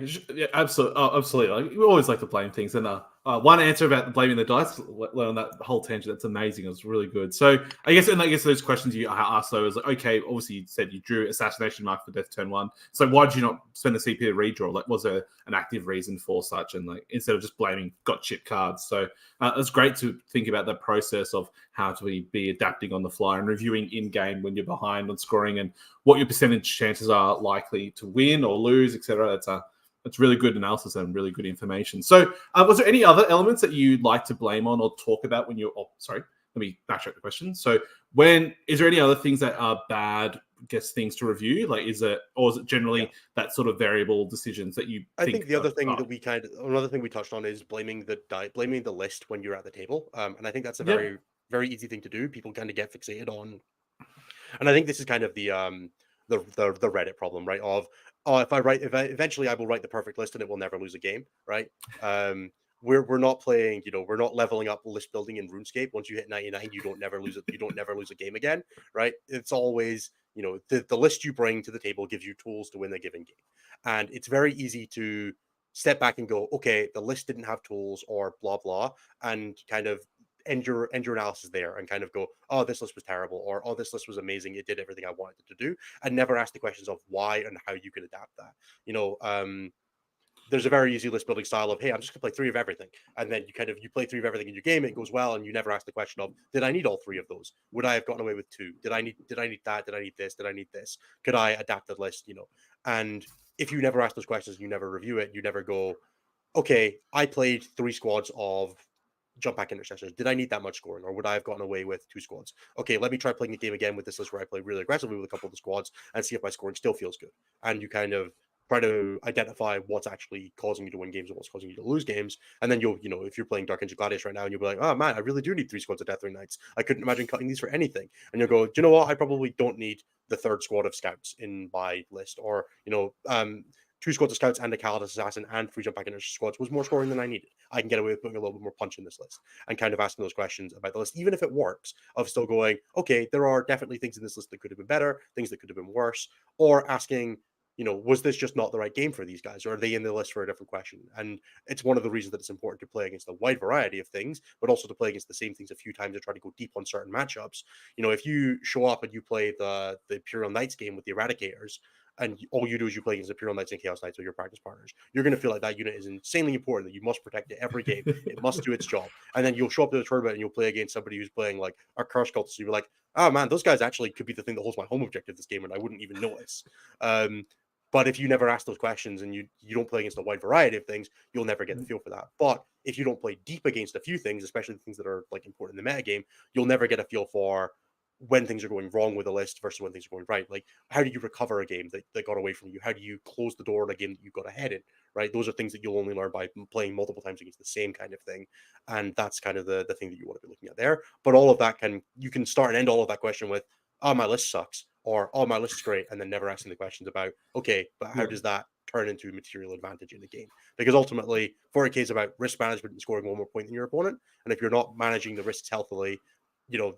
S1: absolutely. Oh, absolutely. Like, we always like to blame things. And one answer about blaming the dice, on that whole tangent, that's amazing. It was really good. So I guess those questions you asked though is like, okay, obviously you said you drew Assassination Mark for Death turn 1. So why did you not spend the CP to redraw? Like, was there an active reason for such? And like, instead of just blaming got chip cards. So it's great to think about the process of how to be adapting on the fly and reviewing in game when you're behind on scoring and what your percentage chances are likely to win or lose, etc. That's really good analysis and really good information. So, was there any other elements that you'd like to blame on or talk about when you're? Oh, sorry, let me backtrack the question. So, is there any other things that are bad? Things to review, like is it generally that sort of variable decisions that you?
S2: I think the other thing another thing we touched on is blaming the list when you're at the table, and I think that's a very very easy thing to do. People kind of get fixated on. And I think this is kind of the Reddit problem, right? Eventually I will write the perfect list and it will never lose a game, right? We're not playing, we're not leveling up list building in RuneScape. Once you hit 99, you don't never lose a game again, right? It's always, the list you bring to the table gives you tools to win a given game. And it's very easy to step back and go, okay, the list didn't have tools or blah blah, and kind of end your analysis there and kind of go, oh, this list was terrible, or oh, this list was amazing, it did everything I wanted it to do, and never ask the questions of why and how you could adapt that. There's a very easy list building style of, hey, I'm just gonna play 3 of everything, and then you play 3 of everything in your game, it goes well, and you never ask the question of, did I need all 3 of those? Would I have gotten away with 2? Did I need that? Did I need this? Did I need this? Could I adapt the list? And if you never ask those questions, you never review it, you never go, okay, I played 3 squads of jump back intercessors. Did I need that much scoring, or would I have gotten away with 2 squads? Okay, let me try playing the game again with this list where I play really aggressively with a couple of the squads and see if my scoring still feels good. And you kind of try to identify what's actually causing you to win games and what's causing you to lose games. And then if you're playing Dark Angel Gladius right now and you'll be like, oh man, I really do need 3 squads of Death Ring Knights. I couldn't imagine cutting these for anything. And you'll go, do you know what? I probably don't need the 3rd squad of scouts in my list, or 2 squads of scouts and a Calidus assassin and 3 jump back intercessor squads was more scoring than I needed. I can get away with putting a little bit more punch in this list, and kind of asking those questions about the list, even if it works, of still going, okay, there are definitely things in this list that could have been better, things that could have been worse, or asking, was this just not the right game for these guys, or are they in the list for a different question? And it's one of the reasons that it's important to play against a wide variety of things, but also to play against the same things a few times and try to go deep on certain matchups. If you show up and you play the Imperial Knights game with the Eradicators, and all you do is you play against Imperial Knights and Chaos Knights with your practice partners, you're going to feel like that unit is insanely important, that you must protect it every game. It must do its job. And then you'll show up to the tournament and you'll play against somebody who's playing like a Curse Cultist. So you're like, oh man, those guys actually could be the thing that holds my home objective this game, and I wouldn't even notice. But if you never ask those questions and you don't play against a wide variety of things, you'll never get the feel for that. But if you don't play deep against a few things, especially the things that are like important in the meta game, you'll never get a feel for when things are going wrong with a list versus when things are going right. Like, how do you recover a game that got away from you? How do you close the door on a game that you got ahead in, right? Those are things that you'll only learn by playing multiple times against the same kind of thing. And that's kind of the thing that you want to be looking at there. But all of that you can start and end all of that question with, oh, my list sucks, or oh, my list is great, and then never asking the questions about, okay, but how does that turn into material advantage in the game? Because ultimately, 40K is about risk management and scoring 1 more point than your opponent. And if you're not managing the risks healthily,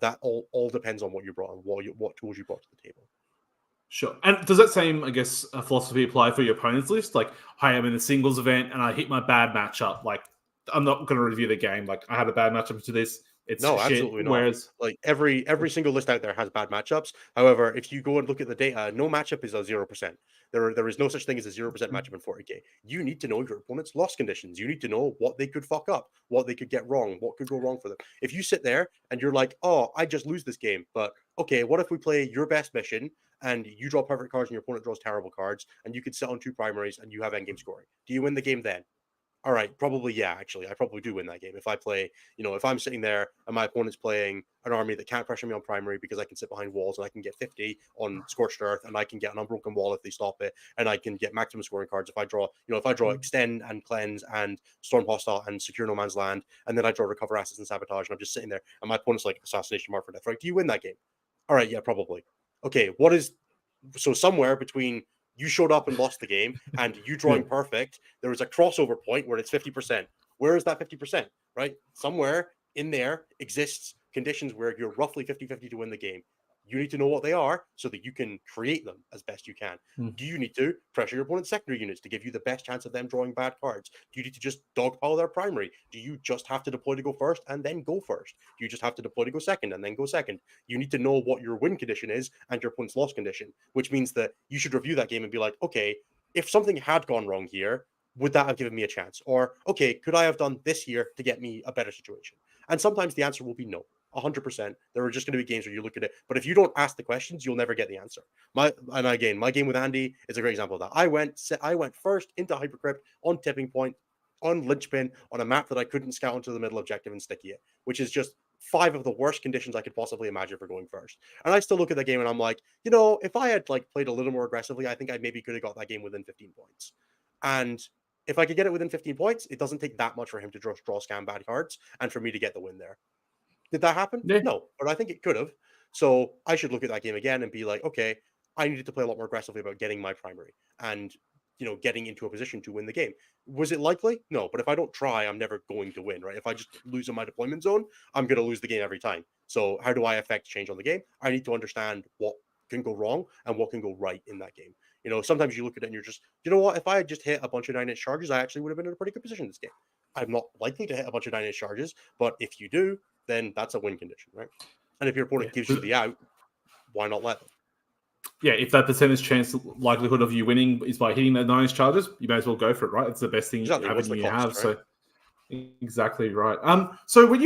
S2: that all depends on what you brought and what tools you brought to the table.
S1: Sure. And does that same, I guess, philosophy apply for your opponent's list? Like, hey, I'm in a singles event and I hit my bad matchup. Like, I'm not going to review the game. Like, I had a bad matchup to this. it's
S2: No,
S1: shit.
S2: absolutely not.
S1: Whereas,
S2: Like every single list out there has bad matchups. However, if you go and look at the data, no matchup is a 0%. There is no such thing as a 0% matchup in 40k. You need to know your opponent's loss conditions. You need to know what they could fuck up, what they could get wrong, what could go wrong for them. If you sit there and you're like, oh, I just lose this game, but okay, what if we play your best mission and you draw perfect cards and your opponent draws terrible cards and you could sit on 2 primaries and you have endgame scoring? Do you win the game then? All right, probably yeah. Actually, I probably do win that game if I play. If I'm sitting there and my opponent's playing an army that can't pressure me on primary because I can sit behind walls and I can get 50 on Scorched Earth and I can get an Unbroken Wall if they stop it, and I can get maximum scoring cards if I draw. If I draw Extend and Cleanse and Storm Hostile and Secure No Man's Land, and then I draw Recover Assets and Sabotage, and I'm just sitting there and my opponent's like Assassination Mark for Death. Right? Do you win that game? All right, yeah, probably. Okay, so somewhere between you showed up and lost the game and you drawing perfect, there was a crossover point where it's 50%. Where is that 50%? Right? Somewhere in there exists conditions where you're roughly 50-50 to win the game. You need to know what they are so that you can create them as best you can. Do you need to pressure your opponent's secondary units to give you the best chance of them drawing bad cards? Do you need to just dogpile their primary? Do you just have to deploy to go first and then go first? Do you just have to deploy to go second and then go second? You need to know what your win condition is and your opponent's loss condition, which means that you should review that game and be like, okay, if something had gone wrong here, would that have given me a chance? Or, okay, could I have done this here to get me a better situation? And sometimes the answer will be no. 100%. There are just going to be games where you look at it, but if you don't ask the questions, you'll never get the answer. My game with Andy is a great example of that. I went first into Hypercrypt on Tipping Point, on Linchpin, on a map that I couldn't scout into the middle objective and sticky it, which is just 5 of the worst conditions I could possibly imagine for going first. And I still look at the game and I'm like, if I had played a little more aggressively, I think I maybe could have got that game within 15 points. And if I could get it within 15 points, it doesn't take that much for him to draw scam bad cards and for me to get the win there. Did that happen?
S1: Yeah.
S2: No, but I think it could have. So I should look at that game again and be like, okay, I needed to play a lot more aggressively about getting my primary and getting into a position to win the game. Was it likely? No, but if I don't try, I'm never going to win, right? If I just lose in my deployment zone, I'm going to lose the game every time. So how do I affect change on the game? I need to understand what can go wrong and what can go right in that game. Sometimes you look at it and you're just, what? If I had just hit a bunch of 9-inch charges, I actually would have been in a pretty good position in this game. I'm not likely to hit a bunch of 9-inch charges, but if you do, then that's a win condition, right? And if your opponent gives you the out, why not let them?
S1: Yeah, if that percentage chance likelihood of you winning is by hitting that 9-inch charges, you may as well go for it, right? It's the best thing avenue you have. Right? So exactly right. So when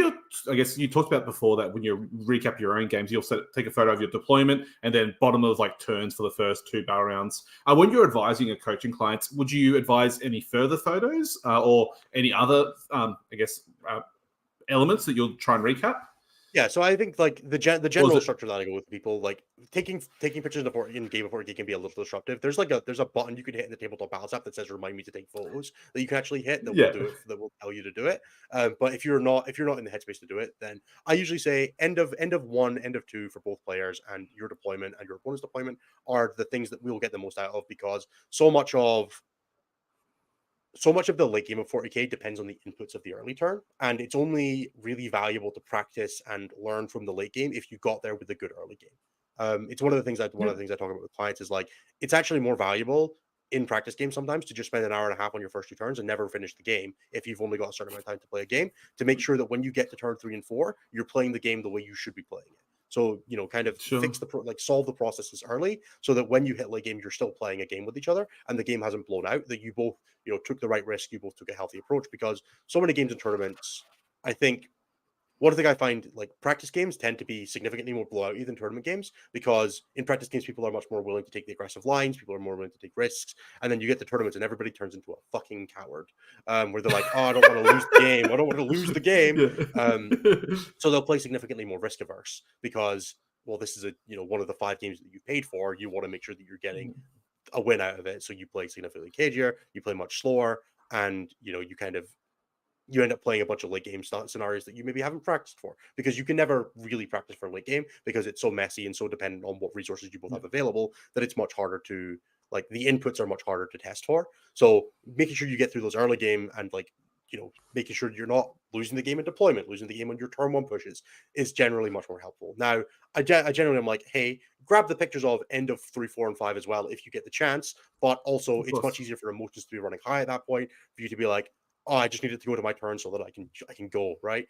S1: I guess you talked about before that when you recap your own games, you'll take a photo of your deployment and then bottom of turns for the first 2 battle rounds. When you're advising or coaching clients, would you advise any further photos or any other, elements that you'll try and recap?
S2: Yeah, so I think the general structure that I go with people, taking pictures in Game of 40K can be a little disruptive. There's a button you can hit in the tabletop balance app that says "Remind me to take photos" that you can actually hit that will do it, that will tell you to do it. But if you're not in the headspace to do it, then I usually say end of 1, end of 2 for both players, and your deployment and your opponent's deployment are the things that we will get the most out of, because so much of the late game of 40k depends on the inputs of the early turn, and it's only really valuable to practice and learn from the late game if you got there with a good early game. It's one of the things I talk about with clients is it's actually more valuable in practice games sometimes to just spend an hour and a half on your first 2 turns and never finish the game if you've only got a certain amount of time to play a game, to make sure that when you get to turn 3 and 4, you're playing the game the way you should be playing it. So, kind of fix solve the processes early so that when you hit late game, you're still playing a game with each other and the game hasn't blown out, that you both, took the right risk, you both took a healthy approach. Because so many games and tournaments, I think, one thing I find, practice games tend to be significantly more blowout than tournament games, because in practice games, people are much more willing to take the aggressive lines, people are more willing to take risks, and then you get the tournaments and everybody turns into a fucking coward, where they're like, oh, I don't want to lose the game, I don't want to lose the game. So they'll play significantly more risk averse because, well, this is one of the 5 games that you paid for, you want to make sure that you're getting a win out of it, so you play significantly cagier, you play much slower, and you end up playing a bunch of late game scenarios that you maybe haven't practiced for, because you can never really practice for late game because it's so messy and so dependent on what resources you both have available that it's much harder to, the inputs are much harder to test for. So making sure you get through those early game and making sure you're not losing the game in deployment, losing the game on your turn 1 pushes is generally much more helpful. Now, I generally am like, hey, grab the pictures of end of 3, 4, and 5 as well if you get the chance, but also it's much easier for emotions to be running high at that point for you to be like, oh, I just needed to go to my turn so that I can go, right?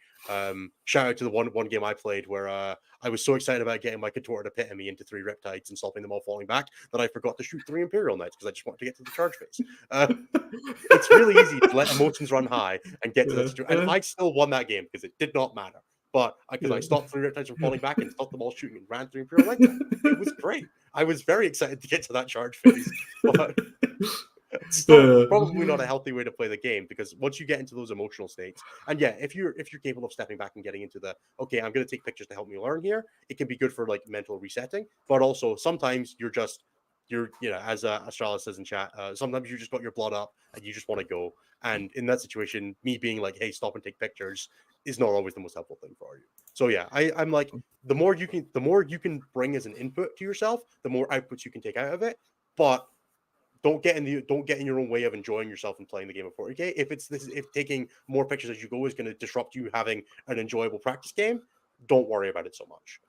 S2: Shout out to the one game I played where I was so excited about getting my contorted epitome into 3 riptides and stopping them all falling back that I forgot to shoot 3 Imperial Knights because I just wanted to get to the charge phase. It's really easy to let emotions run high and get to that situation. And I still won that game because it did not matter. But because I stopped 3 riptides from falling back and stopped them all shooting and ran 3 Imperial Knights, it was great. I was very excited to get to that charge phase. But it's still probably not a healthy way to play the game, because once you get into those emotional states, and yeah, if you're capable of stepping back and getting into the okay, I'm going to take pictures to help me learn here, it can be good for like mental resetting. But also sometimes you're as Astralis says in chat, sometimes you just got your blood up and you just want to go. And in that situation, me being like, hey, stop and take pictures is not always the most helpful thing for you. So yeah, I'm like, the more you can bring as an input to yourself, the more outputs you can take out of it. But don't get in your own way of enjoying yourself and playing the game of 40k. If taking more pictures as you go is going to disrupt you having an enjoyable practice game, don't worry about it so much.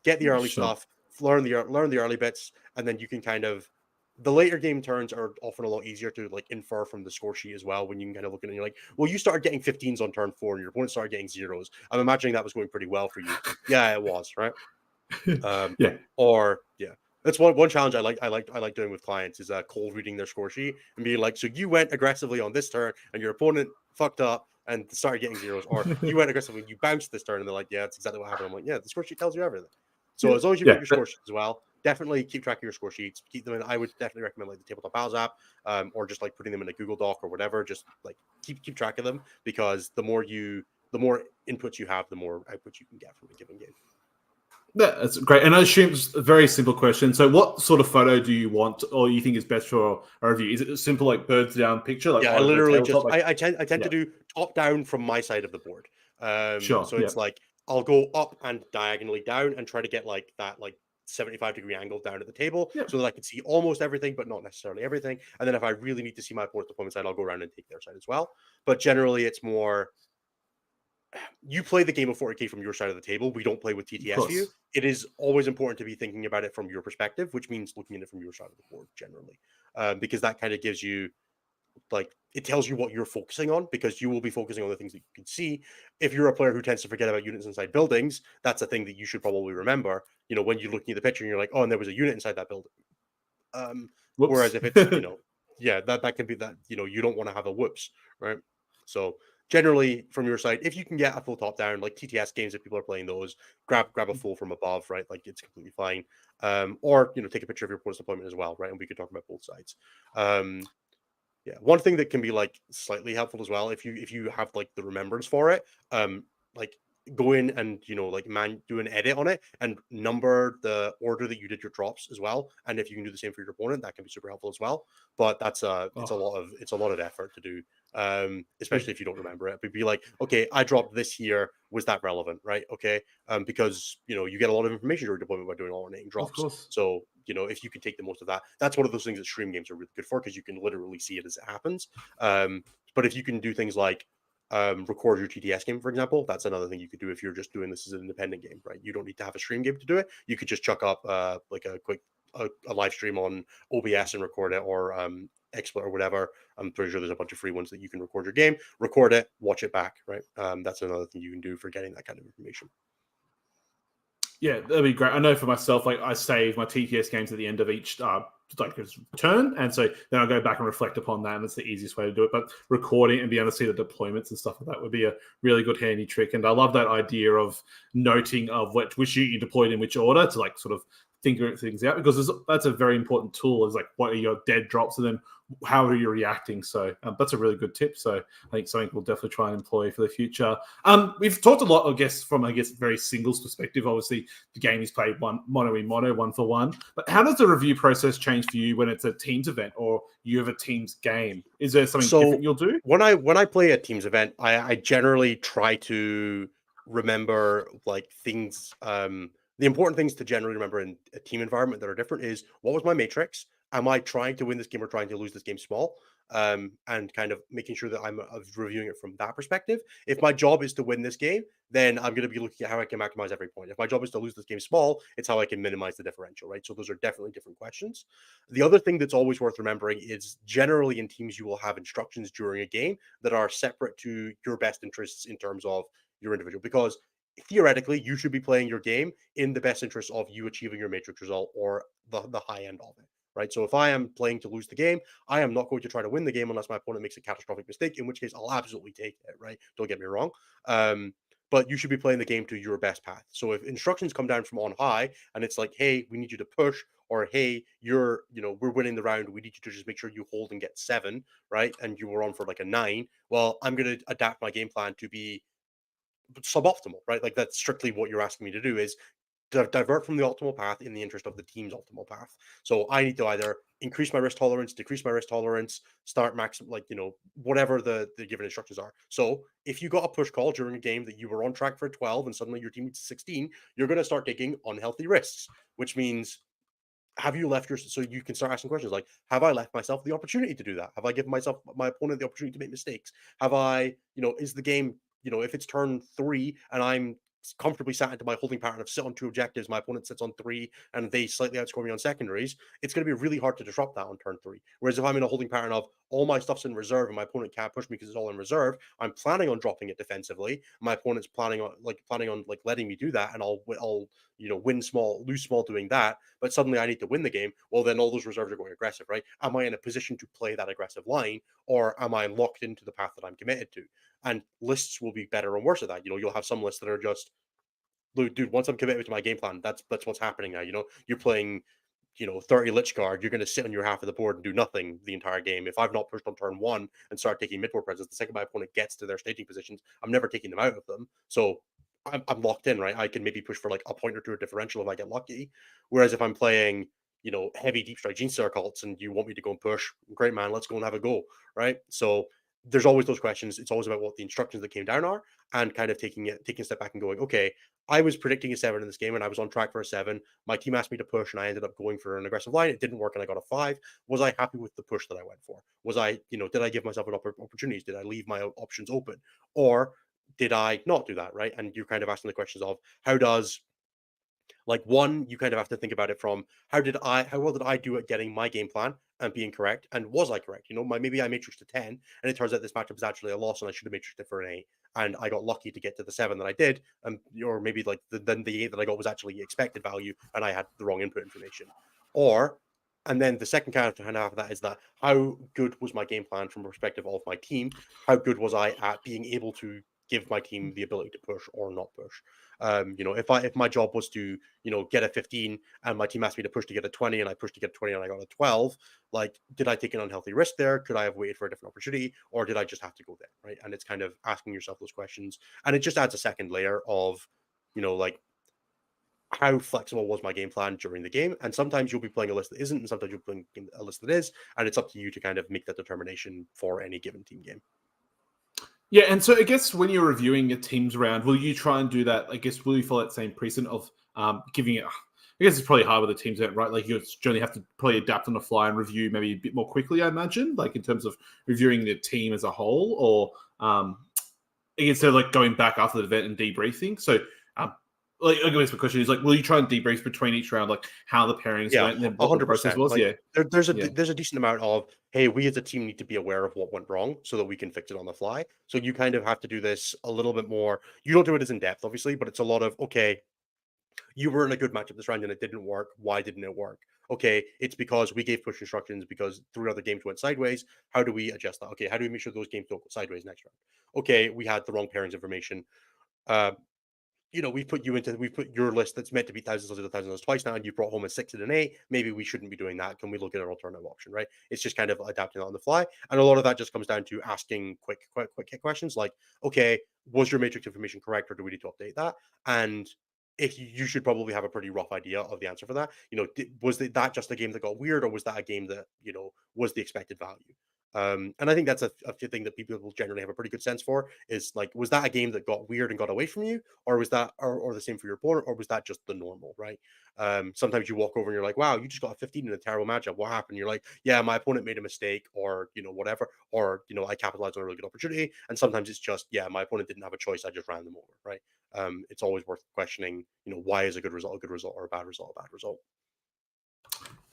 S2: Get the early stuff, learn the early bits, and then you can kind of, the later game turns are often a lot easier to like infer from the score sheet as well, when you can kind of look at it and you're like, well, you started getting 15s on turn 4 and your opponent started getting 0s. I'm imagining that was going pretty well for you. Yeah, it was, right?
S1: Yeah.
S2: Or yeah. That's one challenge I like doing with clients is cold reading their score sheet and being like, so you went aggressively on this turn and your opponent fucked up and started getting 0s, or you went aggressively and you bounced this turn and they're like, yeah, that's exactly what happened. I'm like, yeah, the score sheet tells you everything. So as long as you've got your score sheet as well, definitely keep track of your score sheets. Keep them in. I would definitely recommend like the Tabletop Pals app, or just like putting them in a Google Doc or whatever. Just like keep track of them, because the more inputs you have, the more outputs you can get from a given game.
S1: That's great. And I assume it's a very simple question. So what sort of photo do you want, or you think is best for a review? Is it a simple like birds down picture? Like,
S2: yeah, I literally just I tend to do top down from my side of the board. So it's like I'll go up and diagonally down and try to get like that like 75-degree angle down at the table so that I can see almost everything, but not necessarily everything. And then if I really need to see my opponent's side, I'll go around and take their side as well. But generally, it's more, you play the game of 40k from your side of the table. We don't play with TTS view. It is always important to be thinking about it from your perspective, which means looking at it from your side of the board generally, because that kind of gives you, like, it tells you what you're focusing on, because you will be focusing on the things that you can see. If you're a player who tends to forget about units inside buildings, that's a thing that you should probably remember. You know, when you're looking at the picture and you're like, oh, and there was a unit inside that building. Whereas if it's, that can be that, you don't want to have a whoops, right? So generally, from your side, if you can get a full top down, like TTS games, if people are playing those, grab a full from above, right? Like, it's completely fine. Or take a picture of your opponent's deployment as well, right? And we could talk about both sides. One thing that can be like slightly helpful as well, if you have like the remembrance for it, like go in and do an edit on it and number the order that you did your drops as well. And if you can do the same for your opponent, that can be super helpful as well. But that's it's a lot of effort to do, especially if you don't remember it. But be like, okay, I dropped this here. Was that relevant? Right? Okay. Because you get a lot of information during deployment by doing alternating drops.
S1: Of course.
S2: So if you can take the most of that, that's one of those things that stream games are really good for, because you can literally see it as it happens. But if you can do things like record your TTS game, for example, that's another thing you could do if you're just doing this as an independent game, right? You don't need to have a stream game to do it. You could just chuck up like a quick a live stream on OBS and record it, or XSplit or whatever. I'm pretty sure there's a bunch of free ones that you can record your game, record it, watch it back, right? That's another thing you can do for getting that kind of information.
S1: Yeah, that'd be great. I know for myself, like, I save my TTS games at the end of each turn, and so then I'll go back and reflect upon that, and it's the easiest way to do it. But recording and being able to see the deployments and stuff like that would be a really good handy trick. And I love that idea of noting of which unit you deployed in which order, to like sort of figure things out, because that's a very important tool. Is like, what are your dead drops, and then how are you reacting? So that's a really good tip. So I think something we'll definitely try and employ for the future. We've talked a lot, I guess, from very singles perspective. Obviously, the game is played mono in mono, 1-for-1. But how does the review process change for you when it's a teams event or you have a teams game? Is there something different you'll do?
S2: When I play a teams event, I generally try to remember like things. The important things to generally remember in a team environment that are different is, what was my matrix? Am I trying to win this game or trying to lose this game small? and kind of making sure that I'm reviewing it from that perspective. If my job is to win this game, then I'm going to be looking at how I can maximize every point. If my job is to lose this game small, it's how I can minimize the differential, right? So those are definitely different questions. The other thing that's always worth remembering is generally in teams, you will have instructions during a game that are separate to your best interests in terms of your individual, because theoretically you should be playing your game in the best interest of you achieving your matrix result or the high end of it, right? So if I am playing to lose the game, I am not going to try to win the game unless my opponent makes a catastrophic mistake, in which case I'll absolutely take it, right? Don't get me wrong. But you should be playing the game to your best path. So if instructions come down from on high and it's like, hey, we need you to push, or hey, we're winning the round, we need you to just make sure you hold and get 7, right? And you were on for like a 9. Well, I'm going to adapt my game plan to be suboptimal, right? Like that's strictly what you're asking me to do is divert from the optimal path in the interest of the team's optimal path. So I need to either increase my risk tolerance, decrease my risk tolerance, start maximum, like, whatever the given instructions are. So if you got a push call during a game that you were on track for 12 and suddenly your team needs 16, you're going to start taking unhealthy risks, which means have you left your, so you can start asking questions like, have I left myself the opportunity to do that? Have I given my opponent the opportunity to make mistakes? Have I, is the game, if it's turn 3 and I'm comfortably sat into my holding pattern of sit on 2 objectives, my opponent sits on 3 and they slightly outscore me on secondaries, it's going to be really hard to disrupt that on turn 3. Whereas if I'm in a holding pattern of all my stuff's in reserve and my opponent can't push me because it's all in reserve, I'm planning on dropping it defensively. My opponent's planning on letting me do that, and I'll win small, lose small doing that, but suddenly I need to win the game. Well, then all those reserves are going aggressive, right? Am I in a position to play that aggressive line, or am I locked into the path that I'm committed to? And lists will be better and worse at that. You'll have some lists that are just, dude, once I'm committed to my game plan, that's what's happening now. You're playing 30 Lich Guard, you're going to sit on your half of the board and do nothing the entire game. If I've not pushed on turn 1 and start taking mid-board presence, the second my opponent gets to their staging positions, I'm never taking them out of them. So I'm locked in, right? I can maybe push for like a point or 2 of differential if I get lucky. Whereas if I'm playing, heavy deep strike Gene Star cults and you want me to go and push, great man, let's go and have a go, right? So there's always those questions. It's always about what the instructions that came down are, and kind of taking a step back and going, okay, I was predicting a 7 in this game and I was on track for a 7. My team asked me to push and I ended up going for an aggressive line. It didn't work and I got a 5. Was I happy with the push that I went for? Was I, did I give myself an opportunities? Did I leave my options open? Or did I not do that, right? And you're kind of asking the questions of how does, like, one, you kind of have to think about it from how well did I do at getting my game plan and being correct, and was I correct? Maybe I matrixed to 10 and it turns out this matchup is actually a loss and I should have matrixed it for an 8, and I got lucky to get to the 7 that I did, and or maybe like then the 8 that I got was actually expected value and I had the wrong input information. Or and then the second kind of half of that is that how good was my game plan from the perspective of my team? How good was I at being able to give my team the ability to push or not push? If my job was to get a 15 and my team asked me to push to get a 20 and I pushed to get a 20 and I got a 12, like, did I take an unhealthy risk there? Could I have waited for a different opportunity, or did I just have to go there, right? And it's kind of asking yourself those questions, and it just adds a second layer of like, how flexible was my game plan during the game? And sometimes you'll be playing a list that isn't, and sometimes you'll be playing a list that is, and it's up to you to kind of make that determination for any given team game.
S1: Yeah, and so I guess when you're reviewing your teams around, will you try and do that? I guess will you follow that same precedent of giving it? I guess it's probably hard with the teams out, right? Like you generally have to probably adapt on the fly and review maybe a bit more quickly. I imagine, like in terms of reviewing the team as a whole, or instead of like going back after the event and debriefing. So, like I guess my question is like, will you try and debrief between each round, like how the pairings
S2: Yeah,
S1: went and then what the process
S2: 100%.
S1: was?
S2: Like
S1: Yeah,
S2: there's
S1: yeah.
S2: a decent amount of, hey, we as a team need to be aware of what went wrong so that we can fix it on the fly. So you kind of have to do this a little bit more. You don't do it as in depth, obviously, but it's a lot of, okay, you were in a good matchup this round and it didn't work. Why didn't it work? Okay, it's because we gave push instructions because 3 other games went sideways. How do we adjust that? Okay, how do we make sure those games don't go sideways next round? Okay, we had the wrong pairings information. Uh, we put your list that's meant to be thousands twice now, and you brought home a 6 and an 8. Maybe we shouldn't be doing that. Can we look at an alternative option, right? It's just kind of adapting on the fly. And a lot of that just comes down to asking quick hit questions like, okay, was your matrix information correct, or do we need to update that? And if you should probably have a pretty rough idea of the answer for that. Was that just a game that got weird, or was that a game that was the expected value? And I think that's a thing that people will generally have a pretty good sense for is like, was that a game that got weird and got away from you, or was that, or the same for your opponent, or was that just the normal, right? Sometimes you walk over and you're like, wow, you just got a 15 in a terrible matchup. What happened? You're like, yeah, my opponent made a mistake, or whatever, or I capitalized on a really good opportunity. And sometimes it's just, yeah, my opponent didn't have a choice. I just ran them over, right? It's always worth questioning, why is a good result a good result, or a bad result a bad result.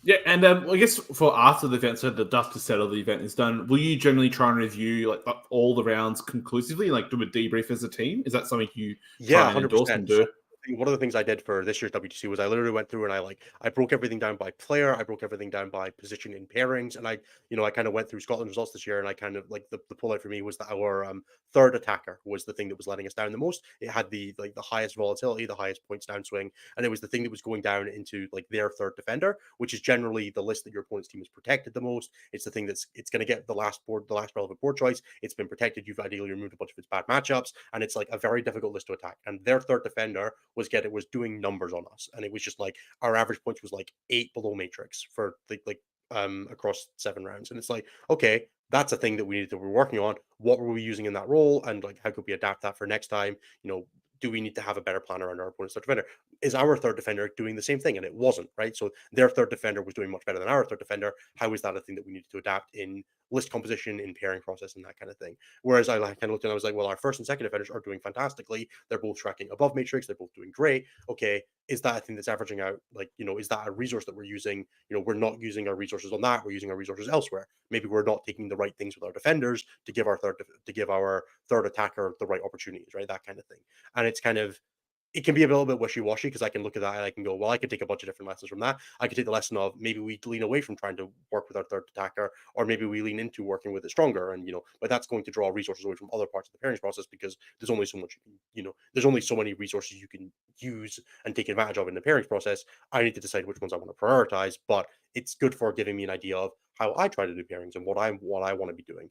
S1: Yeah, and I guess for after the event, so the dust to settle, the event is done. Will you generally try and review like all the rounds conclusively, like do a debrief as a team? Is that something you
S2: Yeah,
S1: try and endorse and
S2: 100%. So
S1: do?
S2: one of the things I did for this year's WTC was I literally went through and I broke everything down by player, I broke everything down by position in pairings, and I kind of went through Scotland's results this year, and I kind of like the pullout for me was that our third attacker was the thing that was letting us down the most. It had the highest volatility, the highest points downswing, and it was the thing that was going down into like their third defender, which is generally the list that your opponent's team has protected the most. It's the thing it's going to get the last relevant board choice. It's been protected. You've ideally removed a bunch of its bad matchups, and it's like a very difficult list to attack. And their third defender was doing numbers on us, and it was just like our average points was like 8 below matrix for across 7 rounds, and it's like, okay, that's a thing that we're working on. What were we using in that role, and like how could we adapt that for next time? Do we need to have a better plan around our opponent's third defender? Is our third defender doing the same thing? And it wasn't, right? So their third defender was doing much better than our third defender. How is that a thing that we needed to adapt in list composition, in pairing process, and that kind of thing? Whereas I kind of looked and I was like, well, our first and second defenders are doing fantastically. They're both tracking above matrix. They're both doing great. Okay, is that a thing that's averaging out? Like, is that a resource that we're using? We're not using our resources on that. We're using our resources elsewhere. Maybe we're not taking the right things with our defenders to give our third attacker the right opportunities, right? That kind of thing. And it's kind of, it can be a little bit wishy-washy because I can look at that and I can go, well, I could take a bunch of different lessons from that. I could take the lesson of maybe we lean away from trying to work with our third attacker, or maybe we lean into working with it stronger. And, but that's going to draw resources away from other parts of the pairings process because there's only so much there's only so many resources you can use and take advantage of in the pairings process. I need to decide which ones I want to prioritize, but it's good for giving me an idea of how I try to do pairings and what I want to be doing.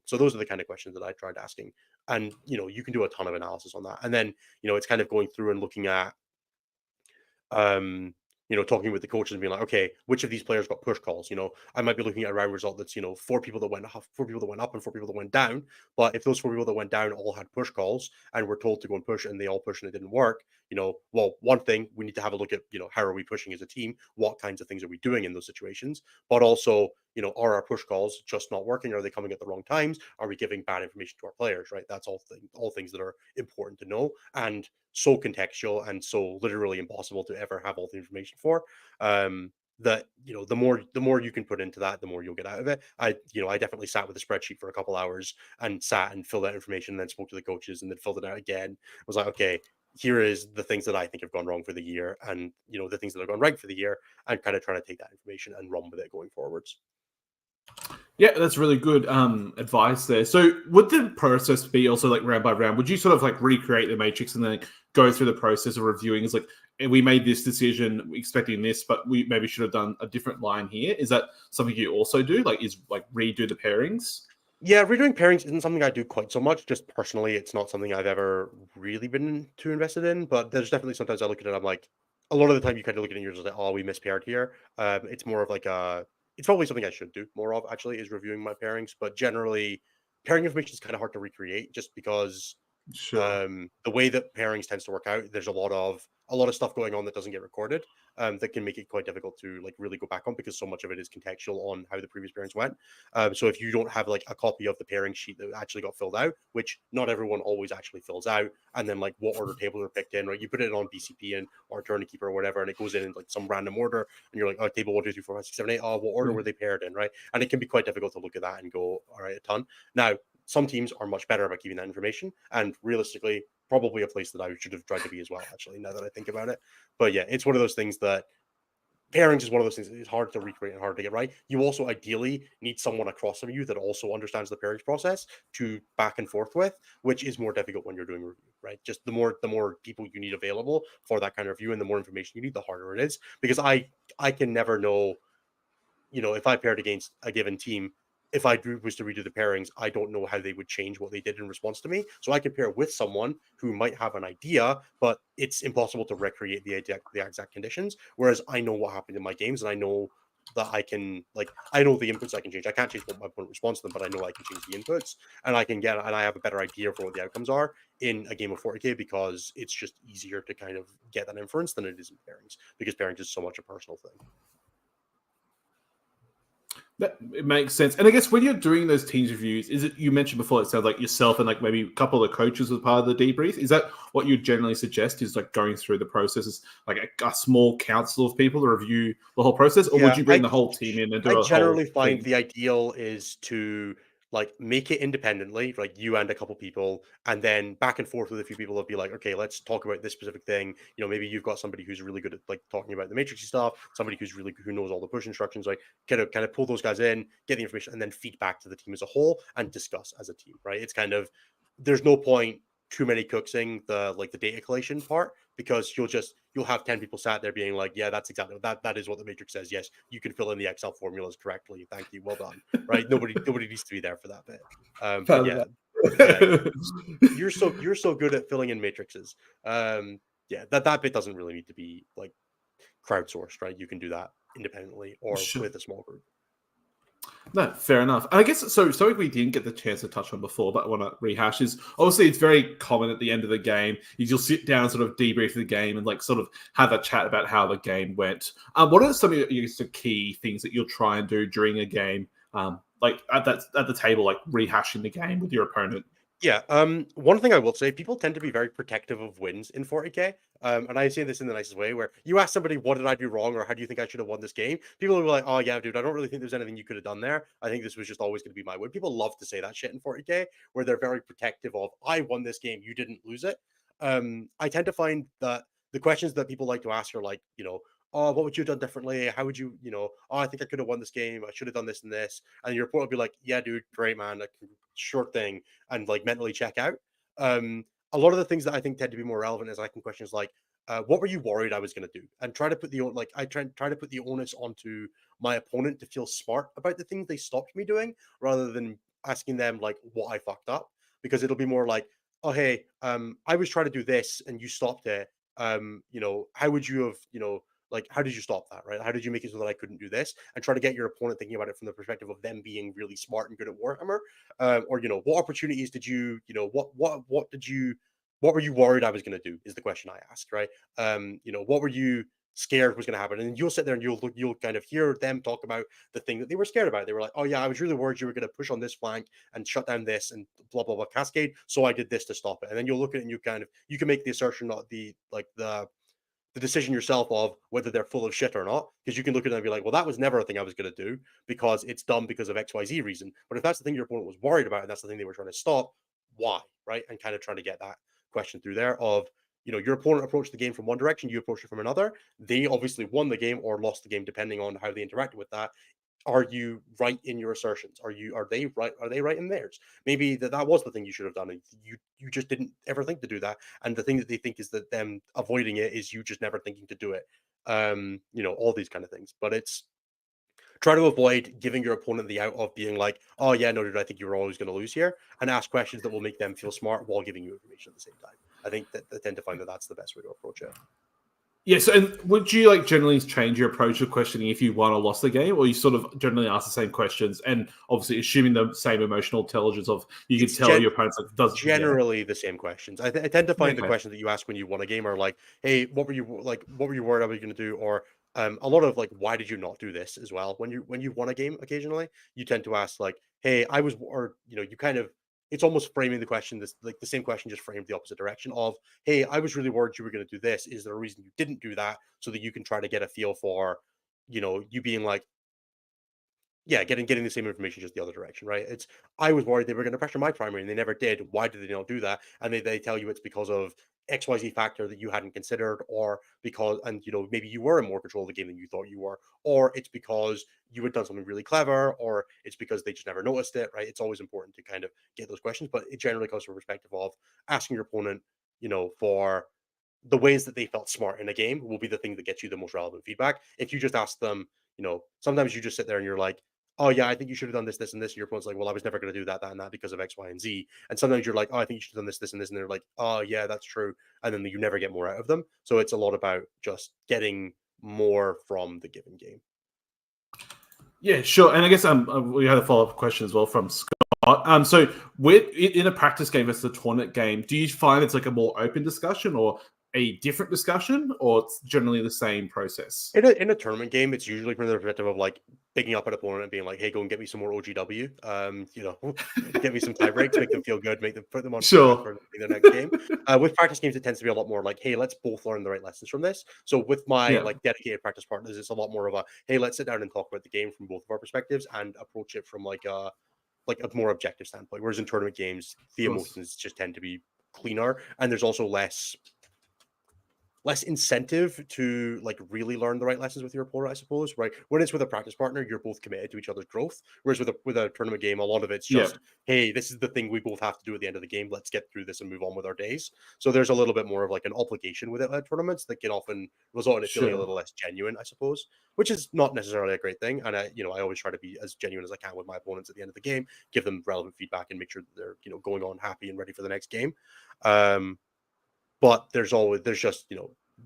S2: So those are the kind of questions that I tried asking, and you can do a ton of analysis on that, and then it's kind of going through and looking at talking with the coaches and being like, okay, which of these players got push calls? I might be looking at a round result that's 4 people that went up, 4 people that went up, and 4 people that went down. But if those 4 people that went down all had push calls and were told to go and push, and they all pushed and it didn't work, well, one thing we need to have a look at, how are we pushing as a team? What kinds of things are we doing in those situations? But also, are our push calls just not working? Are they coming at the wrong times? Are we giving bad information to our players? Right? That's all things that are important to know, and so contextual and so literally impossible to ever have all the information for. That the more you can put into that, the more you'll get out of it. I definitely sat with a spreadsheet for a couple hours and sat and filled out information, and then spoke to the coaches and then filled it out again. I was like, okay, here is the things that I think have gone wrong for the year, and the things that have gone right for the year, and kind of trying to take that information and run with it going forwards.
S1: Yeah, that's really good advice there. So would the process be also like round by round? Would you sort of like recreate the matrix and then go through the process of reviewing? It's like, we made this decision expecting this, but we maybe should have done a different line here. Is that something you also do? Like, is like redo the pairings?
S2: Yeah, redoing pairings isn't something I do quite so much. Just personally, it's not something I've ever really been too invested in. But there's definitely sometimes I look at it, I'm like, a lot of the time you kind of look at it and you're just like, oh, we mispaired here. It's more of like it's probably something I should do more of actually, is reviewing my pairings. But generally, pairing information is kind of hard to recreate just because
S1: Sure.
S2: the way that pairings tends to work out, there's a lot of stuff going on that doesn't get recorded, that can make it quite difficult to like really go back on, because so much of it is contextual on how the previous pairings went. So if you don't have like a copy of the pairing sheet that actually got filled out, which not everyone always actually fills out, and then like what order tables are picked in, right? You put it on BCP and or Tourney Keeper or whatever, and it goes in like some random order, and you're like, oh, table 1, 2, 3, 4, 5, 6, 7, 8. Oh, what order were they paired in, right? And it can be quite difficult to look at that and go, all right, a ton. Now, some teams are much better about keeping that information, and realistically, probably a place that I should have tried to be as well, actually, now that I think about it. But yeah, it's one of those things that pairings is one of those things that is hard to recreate and hard to get right. You also ideally need someone across from you that also understands the pairings process to back and forth with, which is more difficult when you're doing review, right? Just the more people you need available for that kind of review, and the more information you need, the harder it is. Because I can never know, if I paired against a given team, if I was to redo the pairings, I don't know how they would change what they did in response to me. So I can pair with someone who might have an idea, but it's impossible to recreate the exact conditions. Whereas I know what happened in my games, and I know that I can, like, I know the inputs I can change. I can't change what my opponent responds to them, but I know I can change the inputs, and I have a better idea for what the outcomes are in a game of 40k, because it's just easier to kind of get that inference than it is in pairings, because pairings is so much a personal thing.
S1: That it makes sense. And I guess when you're doing those teams reviews, is it, you mentioned before, it sounds like yourself and like maybe a couple of the coaches as part of the debrief. Is that what you generally suggest, is like going through the processes, like a small council of people to review the whole process? Or would
S2: Yeah,
S1: you bring the whole team in and
S2: I
S1: do a whole
S2: generally find
S1: thing?
S2: the ideal is to like make it independently, like you and a couple people, and then back and forth with a few people. Will be like, okay, let's talk about this specific thing. You know, maybe you've got somebody who's really good at like talking about the matrixy stuff, somebody who knows all the push instructions. Like, kind of pull those guys in, get the information, and then feed back to the team as a whole and discuss as a team. Right? It's kind of, there's no point too many cooksing the data collation part, because you'll have 10 people sat there being like, yeah, that's exactly that is what the matrix says. Yes, you can fill in the Excel formulas correctly, thank you, well done. Right? Nobody needs to be there for that bit. But
S1: Part of
S2: yeah, yeah,
S1: that.
S2: you're so good at filling in matrices. Yeah, that bit doesn't really need to be like crowdsourced, right? You can do that independently or
S1: Sure.
S2: with a small group.
S1: No, fair enough. And I guess so. Something we didn't get the chance to touch on before, but I want to rehash is, obviously it's very common at the end of the game. You'll sit down, and sort of debrief the game, and like sort of have a chat about how the game went. What are some of the key things that you'll try and do during a game, like at the table, like rehashing the game with your opponent?
S2: Yeah. One thing I will say, people tend to be very protective of wins in 40k. And I say this in the nicest way, where you ask somebody, what did I do wrong, or how do you think I should have won this game? People will be like, oh yeah, dude, I don't really think there's anything you could have done there. I think this was just always going to be my win. People love to say that shit in 40k, where they're very protective of, I won this game, you didn't lose it. I tend to find that the questions that people like to ask are like, oh, what would you have done differently? How would you, oh, I think I could have won this game. I should have done this and this. And your report will be like, yeah, dude, great, man. Like, sure thing. And like mentally check out. A lot of the things that I think tend to be more relevant is asking questions like, what were you worried I was going to do? And try to put try to put the onus onto my opponent to feel smart about the things they stopped me doing, rather than asking them like what I fucked up, because it'll be more like, oh hey, I was trying to do this and you stopped it. How would you have, like, how did you stop that, right? How did you make it so that I couldn't do this? And try to get your opponent thinking about it from the perspective of them being really smart and good at Warhammer. Or, what opportunities did you, what were you worried I was going to do, is the question I asked, right? What were you scared was going to happen? And you'll sit there and you'll kind of hear them talk about the thing that they were scared about. They were like, oh yeah, I was really worried you were going to push on this flank and shut down this and blah, blah, blah cascade. So I did this to stop it. And then you'll look at it and you can make the assertion, not the decision yourself of whether they're full of shit or not, because you can look at them and be like, well, that was never a thing I was going to do, because it's dumb because of XYZ reason. But if that's the thing your opponent was worried about and that's the thing they were trying to stop, why? Right? And kind of trying to get that question through there of, your opponent approached the game from one direction, you approached it from another. They obviously won the game or lost the game depending on how they interacted with that. Are you right in your assertions? Are they right? Are they right in theirs? Maybe that was the thing you should have done, and you just didn't ever think to do that. And the thing that they think is that them avoiding it is you just never thinking to do it. All these kind of things. But it's, try to avoid giving your opponent the out of being like, oh yeah, no, dude, I think you were always going to lose here, and ask questions that will make them feel smart while giving you information at the same time. I think that I tend to find that that's the best way to approach it.
S1: Yeah, so and would you like generally change your approach to questioning if you won or lost the game, or you sort of generally ask the same questions and obviously assuming the same emotional intelligence of you could
S2: It's
S1: tell your opponent's like does yeah.
S2: generally the same questions. I tend to find the
S1: Okay.
S2: questions that you ask when you won a game are like, "Hey, what were you worried about going to do?" Or a lot of like, "Why did you not do this?" as well. When you won a game, occasionally you tend to ask like, "Hey, I was," or you kind of, it's almost framing the question this like the same question just framed the opposite direction of, "Hey, I was really worried you were going to do this. Is there a reason you didn't do that?" So that you can try to get a feel for, you being like, yeah, getting the same information, just the other direction, right? It's, I was worried they were going to pressure my primary and they never did. Why did they not do that? And they tell you it's because of XYZ factor that you hadn't considered, or because, and maybe you were in more control of the game than you thought you were, or it's because you had done something really clever, or it's because they just never noticed it, right? It's always important to kind of get those questions, but it generally comes from a perspective of asking your opponent, for the ways that they felt smart in a game will be the thing that gets you the most relevant feedback. If you just ask them, sometimes you just sit there and you're like, oh yeah, I think you should have done this, this, and this. And your opponent's like, well, I was never going to do that, that, and that because of X, Y, and Z. And sometimes you're like, oh, I think you should have done this, this, and this. And they're like, oh yeah, that's true. And then you never get more out of them. So it's a lot about just getting more from the given game.
S1: Yeah, sure. And I guess we had a follow up question as well from Scott. So in a practice game versus a tournament game, do you find it's like a more open discussion or a different discussion, or it's generally the same process?
S2: In a tournament game, it's usually from the perspective of like picking up an opponent and being like, "Hey, go and get me some more OGW. Get me some tie breaks, make them feel good, make them put them on
S1: Sure.
S2: for the next game." With practice games, it tends to be a lot more like, "Hey, let's both learn the right lessons from this." So with my
S1: Yeah.
S2: like dedicated practice partners, it's a lot more of a, "Hey, let's sit down and talk about the game from both of our perspectives and approach it from like a more objective standpoint." Whereas in tournament games,
S1: Of
S2: the
S1: course.
S2: emotions just tend to be cleaner, and there's also less incentive to like really learn the right lessons with your opponent, I suppose. Right? When it's with a practice partner, you're both committed to each other's growth. Whereas with a tournament game, a lot of it's
S1: Yeah.
S2: just, hey, this is the thing we both have to do at the end of the game. Let's get through this and move on with our days. So there's a little bit more of like an obligation with it at tournaments that can often result in it feeling a
S1: Sure.
S2: little less genuine, I suppose, which is not necessarily a great thing. And I always try to be as genuine as I can with my opponents at the end of the game, give them relevant feedback, and make sure that they're going on happy and ready for the next game. Um, but there's just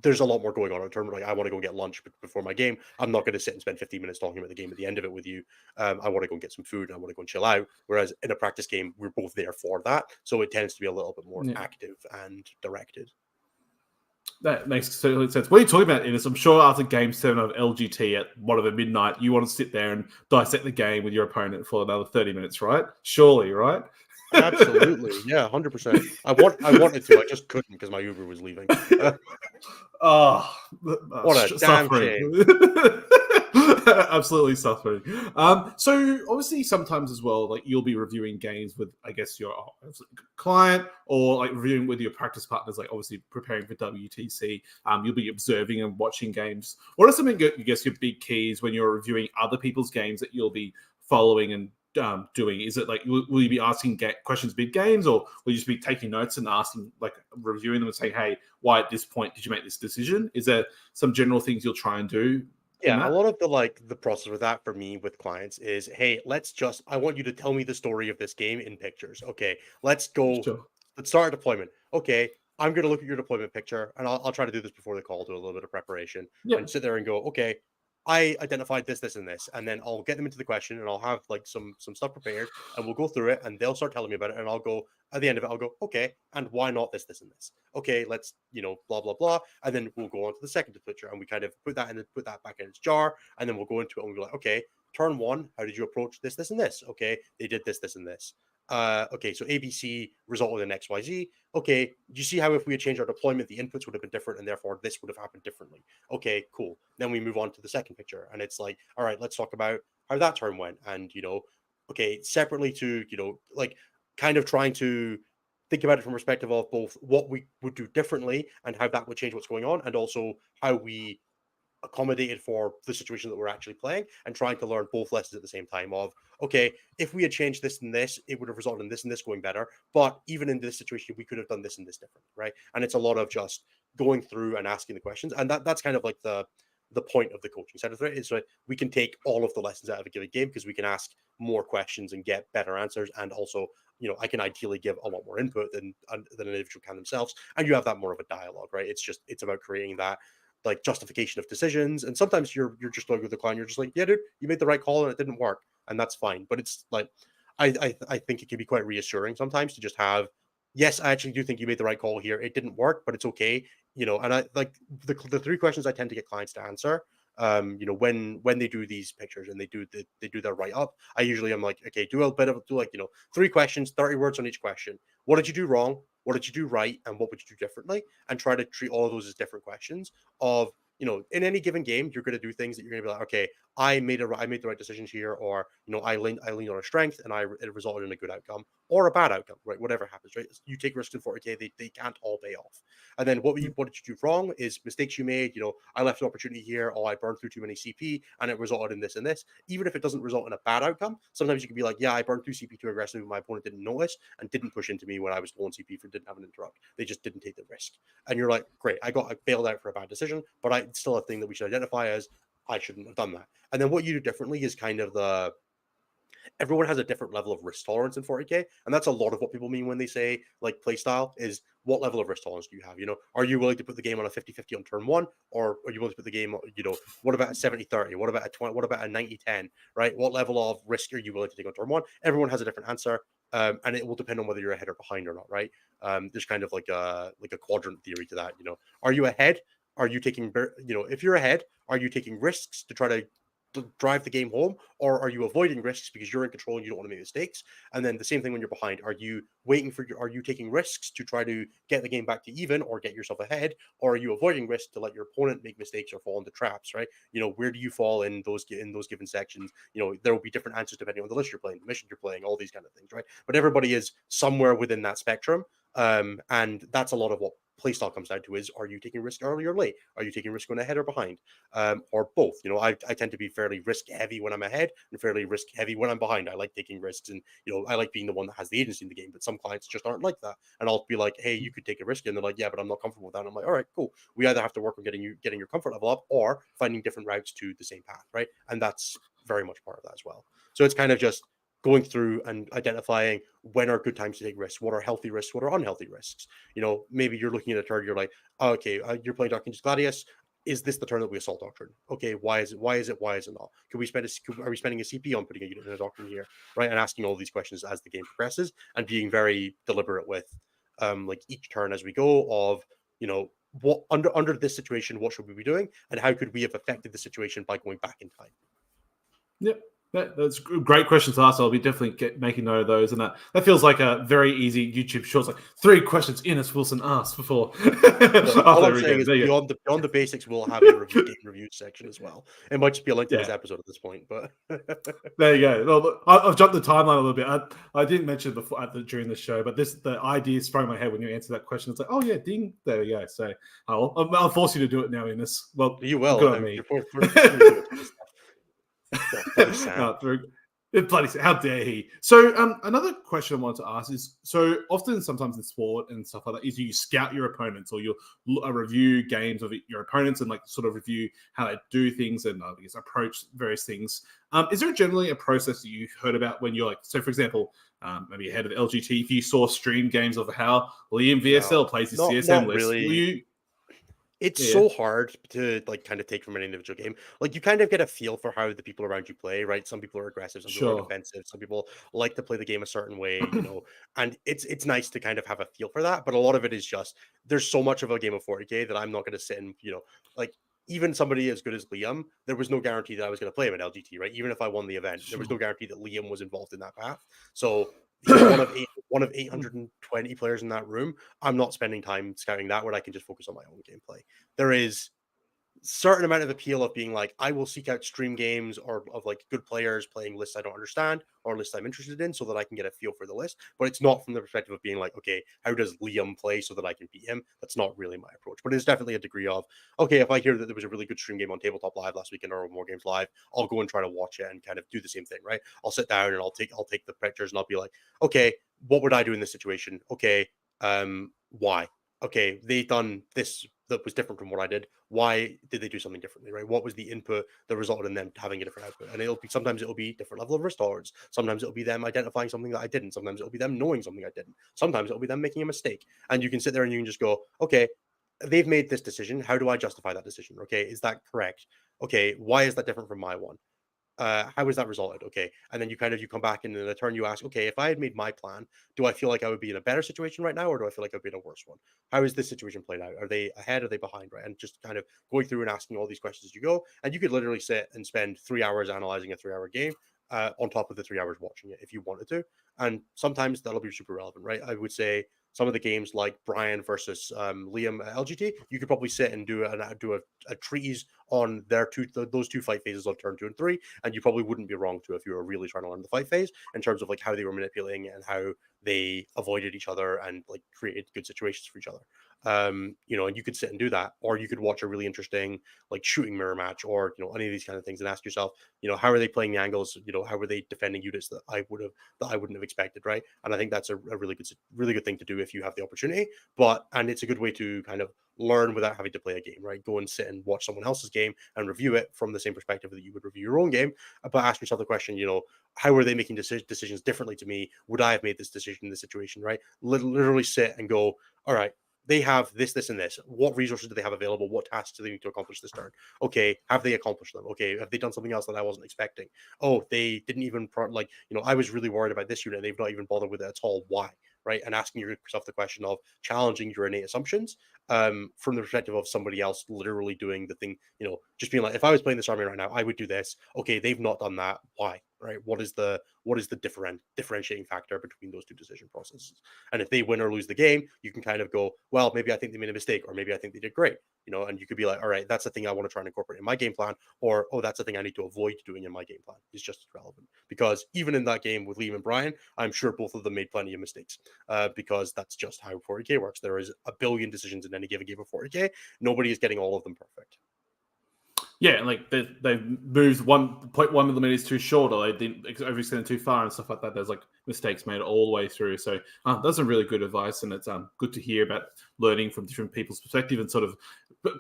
S2: there's a lot more going on in a tournament. Like I want to go get lunch before my game. I'm not going to sit and spend 15 minutes talking about the game at the end of it with you. I want to go and get some food and I want to go and chill out. Whereas in a practice game, we're both there for that, so it tends to be a little bit more
S1: Yeah.
S2: active and directed.
S1: That makes total sense. What are you talking about, Innes? I'm sure after Game 7 of LGT at whatever midnight, you want to sit there and dissect the game with your opponent for another 30 minutes, right? Surely, right?
S2: Absolutely, yeah, 100%. I wanted to, I just couldn't because my Uber was leaving.
S1: Oh,
S2: What a damn
S1: suffering.
S2: shame.
S1: Absolutely suffering. So obviously sometimes as well, like you'll be reviewing games with, I guess, your client or like reviewing with your practice partners, like obviously preparing for WTC. You'll be observing and watching games. What are some of your, I guess, your big keys when you're reviewing other people's games that you'll be following and doing? Is it like will you be asking questions mid games, or will you just be taking notes and asking, like reviewing them and saying, "Hey, why at this point did you make this decision?" Is there some general things you'll try and do in
S2: Yeah, a
S1: that?
S2: lot of the process with that for me with clients is, hey, I want you to tell me the story of this game in pictures. Okay,
S1: Sure.
S2: let's start a deployment. Okay, I'm gonna look at your deployment picture and I'll try to do this before the call, do a little bit of preparation and
S1: Yep.
S2: sit there and go, okay, I identified this, and this, and then I'll get them into the question and I'll have like some stuff prepared and we'll go through it and they'll start telling me about it and I'll go at the end of it, I'll go, okay, and why not this, and this? Okay, let's, blah, blah, blah. And then we'll go on to the second picture and we kind of put that back in its jar. And then we'll go into it and we'll be like, okay, turn one, how did you approach this, and this? Okay, they did this, and this. Okay, so ABC resulted in XYZ. Okay, you see how if we had changed our deployment, the inputs would have been different, and therefore this would have happened differently. Okay, cool. Then we move on to the second picture, and it's like, all right, let's talk about how that turn went, and okay, separately to like kind of trying to think about it from perspective of both what we would do differently and how that would change what's going on, and also how we accommodated for the situation that we're actually playing, and trying to learn both lessons at the same time of, okay, if we had changed this and this, it would have resulted in this and this going better, but even in this situation we could have done this and this different, right? And it's a lot of just going through and asking the questions, and that's kind of like the point of the coaching side of it, is that we can take all of the lessons out of a given game because we can ask more questions and get better answers, and also I can ideally give a lot more input than an individual can themselves, and you have that more of a dialogue, right? It's about creating that like justification of decisions. And sometimes you're just going with the client, you're just like, yeah, dude, you made the right call and it didn't work, and that's fine. But it's like I think it can be quite reassuring sometimes to just have, yes, I actually do think you made the right call here. It didn't work, but it's okay. And I like the three questions I tend to get clients to answer. When they do these pictures and they do their write up, I usually am like, okay, do like three questions, 30 words on each question. What did you do wrong? What did you do right? And what would you do differently? And try to treat all of those as different questions of, in any given game, you're going to do things that you're going to be like, okay, I made the right decisions here, or I leaned on a strength and it resulted in a good outcome or a bad outcome, right? Whatever happens, right? You take risks in 40K, they can't all pay off. And then what did you do wrong is mistakes you made. I left an opportunity here, or I burned through too many CP, and it resulted in this and this. Even if it doesn't result in a bad outcome, sometimes you can be like, yeah, I burned through CP too aggressively, my opponent didn't notice and didn't push into me when I was low on CP for didn't have an interrupt. They just didn't take the risk. And you're like, great, I bailed out for a bad decision, but it's still a thing that we should identify as I shouldn't have done that. And then what you do differently is kind of everyone has a different level of risk tolerance in 40k, and that's a lot of what people mean when they say like play style is what level of risk tolerance do you have? Are you willing to put the game on a 50-50 on turn one, or are you willing to put the game, what about a 70-30? What about a 20? What about a 90-10? Right? What level of risk are you willing to take on turn one? Everyone has a different answer. And it will depend on whether you're ahead or behind or not, right? There's kind of like a quadrant theory to that. Are you ahead? Are you taking, if you're ahead, are you taking risks to try to drive the game home, or are you avoiding risks because you're in control and you don't want to make mistakes? And then the same thing when you're behind. Are you are you taking risks to try to get the game back to even or get yourself ahead, or are you avoiding risks to let your opponent make mistakes or fall into traps, right? Where do you fall in those given sections? There will be different answers depending on the list you're playing, the mission you're playing, all these kind of things, right? But everybody is somewhere within that spectrum. And that's a lot of what playstyle comes down to is, are you taking risk early or late? Are you taking risk going ahead or behind? Or both? I tend to be fairly risk heavy when I'm ahead and fairly risk heavy when I'm behind. I like taking risks, and I like being the one that has the agency in the game, but some clients just aren't like that. And I'll be like, hey, you could take a risk, and they're like, yeah, but I'm not comfortable with that. And I'm like, all right, cool. We either have to work on getting your comfort level up or finding different routes to the same path, right? And that's very much part of that as well. So it's kind of just going through and identifying when are good times to take risks, what are healthy risks, what are unhealthy risks. Maybe you're looking at a turn, you're like, oh, okay, you're playing Dark Ages Gladius. Is this the turn that we assault doctrine? Okay, why is it not? Are we spending a CP on putting a unit in a doctrine here, right? And asking all these questions as the game progresses, and being very deliberate with like each turn as we go of, what under this situation, what should we be doing, and how could we have affected the situation by going back in time?
S1: Yep. That's a great question to ask. I'll be definitely making note of those, and that feels like a very easy YouTube short. It's like 3 questions Innes Wilson asked before.
S2: All I'm saying is beyond the basics, we'll have a game review section as well. It might just be a link to this episode at this point, but
S1: there you go. Well, I've jumped the timeline a little bit. I didn't mention before during the show, but the idea sprung in my head when you answered that question. It's like, oh yeah, ding, there we go. So I'll force you to do it now, Innes. Well,
S2: you will.
S1: Good on me.
S2: Bloody Sam.
S1: Bloody, how dare he? So another question I wanted to ask is, so often sometimes in sport and stuff like that is you scout your opponents, or you'll review games of your opponents and like sort of review how they do things and I guess approach various things. Is there generally a process that you've heard about when you're like, so for example, maybe ahead of LGT, if you saw stream games of how Liam VSL plays his CSM list,
S2: really. It's so hard to like kind of take from an individual game. Like you kind of get a feel for how the people around you play, right? Some people are aggressive, some people are defensive, some people like to play the game a certain way, and it's nice to kind of have a feel for that. But a lot of it is just there's so much of a game of 40k that I'm not going to sit and like even somebody as good as Liam, there was no guarantee that I was going to play him at LGT, right? Even if I won the event, there was no guarantee that Liam was involved in that path. So he's one of 820 players in that room. I'm not spending time scouting that when I can just focus on my own gameplay. There is certain amount of appeal of being like, I will seek out stream games or of like good players playing lists I don't understand or lists I'm interested in so that I can get a feel for the list. But it's not from the perspective of being like, okay, how does Liam play so that I can beat him? That's not really my approach. But it's definitely a degree of, okay, if I hear that there was a really good stream game on Tabletop Live last weekend or More Games Live, I'll go and try to watch it and kind of do the same thing, right? I'll sit down and I'll take the pictures and I'll be like, okay, what would I do in this situation? Okay, why? Okay, they done this that was different from what I did. Why did they do something differently, right? What was the input that resulted in them having a different output? And sometimes it'll be different level of risk tolerance. Sometimes it'll be them identifying something that I didn't. Sometimes it'll be them knowing something I didn't. Sometimes it'll be them making a mistake. And you can sit there and you can just go, okay, they've made this decision. How do I justify that decision? Okay, is that correct? Okay, why is that different from my one? How is that resulted? Okay. And then you come back and in a turn you ask, okay, if I had made my plan, do I feel like I would be in a better situation right now, or do I feel like I'd be in a worse one? How is this situation played out? Are they ahead? Are they behind? Right. And just kind of going through and asking all these questions as you go. And you could literally sit and spend 3 hours analyzing a 3-hour game on top of the 3 hours watching it if you wanted to. And sometimes that'll be super relevant, right? I would say some of the games like Brian versus Liam at LGT, you could probably sit and do a treatise on those two fight phases on turn 2 and 3, and you probably wouldn't be wrong to if you were really trying to learn the fight phase in terms of like how they were manipulating and how they avoided each other and like created good situations for each other. And you could sit and do that, or you could watch a really interesting like shooting mirror match, or any of these kind of things, and ask yourself, how are they playing the angles? How are they defending units that I wouldn't have expected, right? And I think that's a really good thing to do if you have the opportunity. And it's a good way to kind of learn without having to play a game, right? Go and sit and watch someone else's game and review it from the same perspective that you would review your own game. But ask yourself the question, how are they making decisions differently to me? Would I have made this decision in this situation, right? Literally sit and go, all right, they have this, this, and this. What resources do they have available? What tasks do they need to accomplish this turn? Okay, have they accomplished them? Okay, have they done something else that I wasn't expecting? Oh, they didn't even I was really worried about this unit, and they've not even bothered with it at all. Why? Right? And asking yourself the question of challenging your innate assumptions from the perspective of somebody else literally doing the thing. Just being like, if I was playing this army right now, I would do this. Okay, they've not done that. Why? Right? What is the differentiating factor between those two decision processes? And if they win or lose the game, you can kind of go, well, maybe I think they made a mistake, or maybe I think they did great. And you could be like, all right, that's the thing I want to try and incorporate in my game plan, or oh, that's the thing I need to avoid doing in my game plan. It's just as relevant, because even in that game with Liam and Brian, I'm sure both of them made plenty of mistakes, because that's just how 40k works. There is a billion decisions in any given game of 40k. Nobody is getting all of them perfect.
S1: Yeah, like they've moved 1.1 millimeters too short, or they didn't overextend too far and stuff like that. There's like mistakes made all the way through. So that's some really good advice, and it's good to hear about learning from different people's perspective and sort of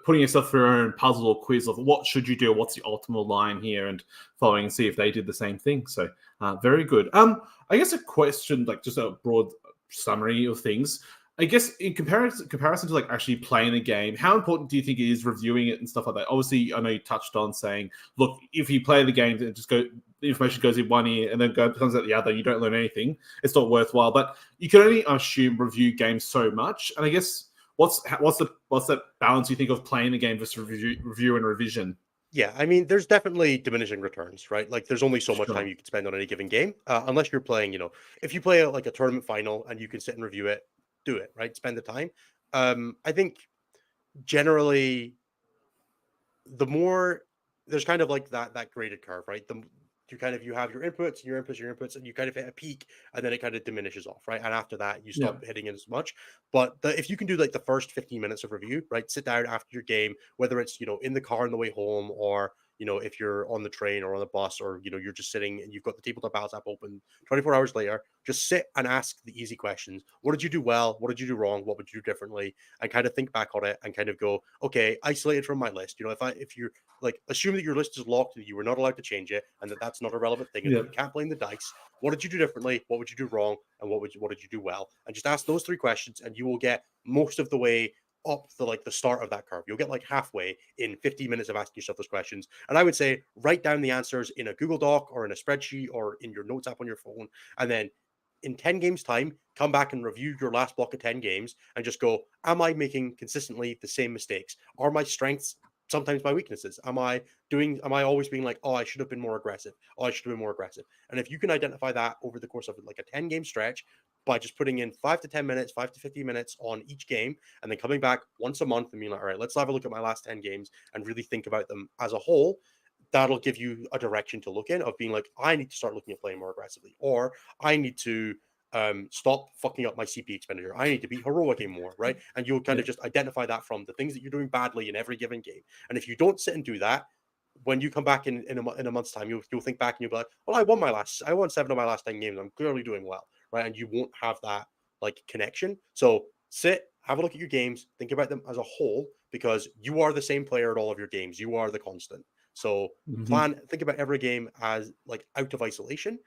S1: putting yourself through your own puzzle or quiz of what should you do, what's the optimal line here, and following and see if they did the same thing. So very good. I guess a question, like just a broad summary of things. I guess in comparison to like actually playing the game, how important do you think it is reviewing it and stuff like that? Obviously, I know you touched on saying, look, if you play the game and the information goes in one ear and then comes out the other, you don't learn anything. It's not worthwhile. But you can only assume review games so much. And I guess what's that balance you think of playing the game versus review and revision?
S2: Yeah, I mean, there's definitely diminishing returns, right? Like, there's only so much
S1: Sure.
S2: time you can spend on any given game, unless you're playing. If you play like a tournament final and you can sit and review it, do it, right? Spend the time. I think generally, the more there's kind of like that graded curve, right? You have your inputs, and you kind of hit a peak, and then it kind of diminishes off, right? And after that, you
S1: Yeah.
S2: stop hitting it as much. But if you can do like the first 15 minutes of review, right? Sit down after your game, whether it's in the car on the way home, or if you're on the train or on the bus, or you're just sitting and you've got the tabletop battles app open 24 hours later, just sit and ask the easy questions. What did you do well? What did you do wrong? What would you do differently? And kind of think back on it and kind of go, okay, isolated from my list. If you're like, assume that your list is locked and you were not allowed to change it, and that's not a relevant thing, and
S1: Yeah.
S2: that you can't blame the dice. What did you do differently? What would you do wrong? And what did you do well? And just ask those three questions, and you will get most of the way up the start of that curve. You'll get like halfway in 15 minutes of asking yourself those questions. And I would say write down the answers in a Google Doc or in a spreadsheet or in your notes app on your phone, and then in 10 games time, come back and review your last block of 10 games and just go, am I making consistently the same mistakes? Are my strengths sometimes my weaknesses? Am I always being like, oh, I should have been more aggressive? Oh, I should have been more aggressive. And if you can identify that over the course of like a 10 game stretch by just putting in 5 to 10 minutes, 5 to 15 minutes on each game, and then coming back once a month and being like, all right, let's have a look at my last 10 games and really think about them as a whole, that'll give you a direction to look in of being like, I need to start looking at playing more aggressively, or I need to stop fucking up my CP expenditure. I need to be heroicing more, right? And you'll kind
S1: Yeah.
S2: of just identify that from the things that you're doing badly in every given game. And if you don't sit and do that, when you come back in a month's time, you'll think back and you'll be like, well, I won 7 of my last 10 games. I'm clearly doing well, right? And you won't have that like connection. So sit, have a look at your games, think about them as a whole, because you are the same player at all of your games. You are the constant. So
S1: Mm-hmm.
S2: think about every game as like out of isolation.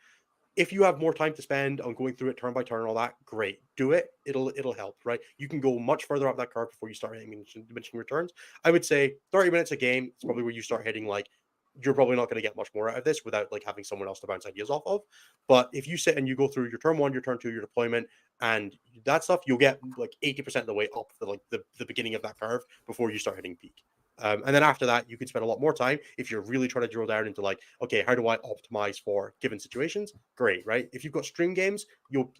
S2: If you have more time to spend on going through it turn by turn and all that, great. Do it. It'll help, right? You can go much further up that curve before you start hitting diminishing returns. I would say 30 minutes a game is probably where you start hitting like, you're probably not going to get much more out of this without like having someone else to bounce ideas off of. But if you sit and you go through your turn 1, your turn 2, your deployment, and that stuff, you'll get like 80% of the way up the beginning of that curve before you start hitting peak. And then after that, you can spend a lot more time if you're really trying to drill down into like, okay, how do I optimize for given situations? Great, right? If you've got stream games,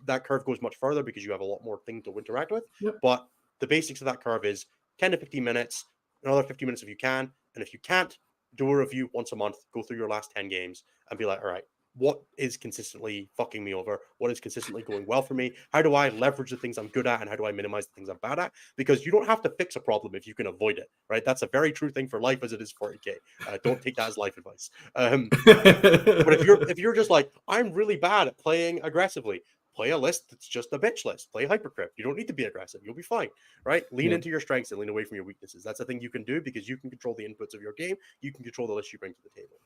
S2: that curve goes much further because you have a lot more things to interact with.
S1: Yep.
S2: But the basics of that curve is 10 to 15 minutes, another 50 minutes if you can. And if you can't, do a review once a month, go through your last 10 games and be like, all right, what is consistently fucking me over, what is consistently going well for me, how do I leverage the things I'm good at, and how do I minimize the things I'm bad at? Because you don't have to fix a problem if you can avoid it, right? That's a very true thing for life as it is for 40k. Don't take that as life advice. But if you're just like, I'm really bad at playing aggressively, play a list that's just a bitch list. Play Hypercrypt. You don't need to be aggressive. You'll be fine, right? Lean into your strengths and lean away from your weaknesses. That's a thing you can do because you can control the inputs of your game. You can control the list you bring to the table.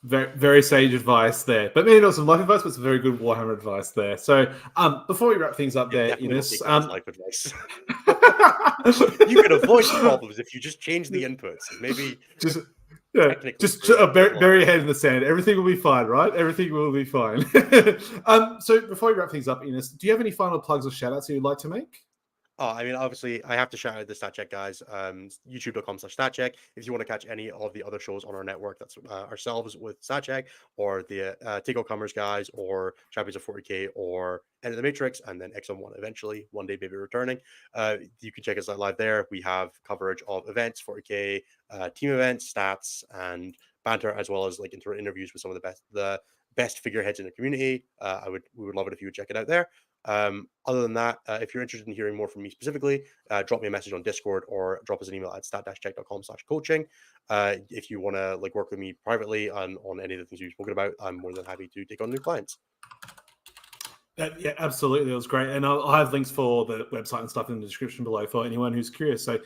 S1: Very, very sage advice there, but maybe not some life advice, but some very good Warhammer advice there. So, before we wrap things up, there, Ines,
S2: life advice. You can avoid problems if you just change the inputs. Maybe
S1: just bury your head in the sand. Everything will be fine, right? Everything will be fine. So, before we wrap things up, Ines, do you have any final plugs or shout outs you'd like to make?
S2: I mean, obviously, I have to shout out the StatCheck guys, youtube.com/StatCheck. If you want to catch any of the other shows on our network, that's ourselves with StatCheck, or the Takeout Commerce guys, or Champions of 40k, or End of the Matrix, and then X1 eventually, one day maybe returning. You can check us out live there. We have coverage of events, 40k, team events, stats, and banter, as well as like interviews with some of the best figureheads in the community. We would love it if you would check it out there. Other than that, if you're interested in hearing more from me specifically, drop me a message on Discord or drop us an email at stat-check.com/coaching. If you want to work with me privately on any of the things you've spoken about, I'm more than happy to take on new clients.
S1: Yeah, absolutely. That was great. And I'll have links for the website and stuff in the description below for anyone who's curious. So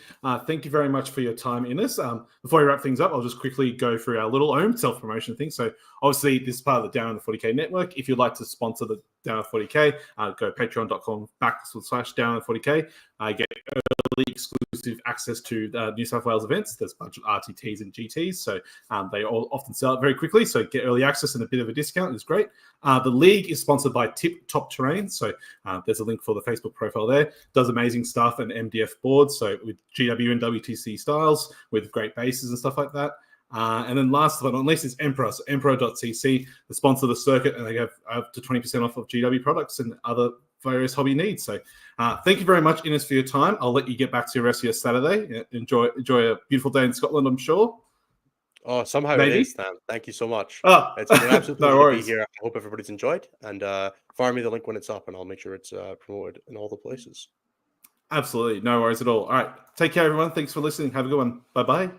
S1: thank you very much for your time in this. Before we wrap things up, I'll just quickly go through our little own self-promotion thing. So obviously, this is part of the Down in the 40K network. If you'd like to sponsor the Down in the 40K, go patreon.com/Down in the 40K. Get early exclusive access to New South Wales events. There's a bunch of RTTs and GTs. So they all often sell it very quickly. So get early access and a bit of a discount is great. The league is sponsored by Tip Top Terrain. So there's a link for the Facebook profile there. Does amazing stuff and MDF boards. So with GW and WTC styles with great bases and stuff like that. And then last but not least is Mperor. So Mperor.cc, the sponsor of the circuit, and they have up to 20% off of GW products and other various hobby needs. So thank you very much, Ines, for your time. I'll let you get back to the rest of your Saturday. Enjoy a beautiful day in Scotland, I'm sure.
S2: Oh, somehow Maybe. It is, Stan. Thank you so much.
S1: It's
S2: been an absolute pleasure to be here. I hope everybody's enjoyed. And fire me the link when it's up, and I'll make sure it's promoted in all the places.
S1: Absolutely. No worries at all. All right. Take care, everyone. Thanks for listening. Have a good one. Bye-bye.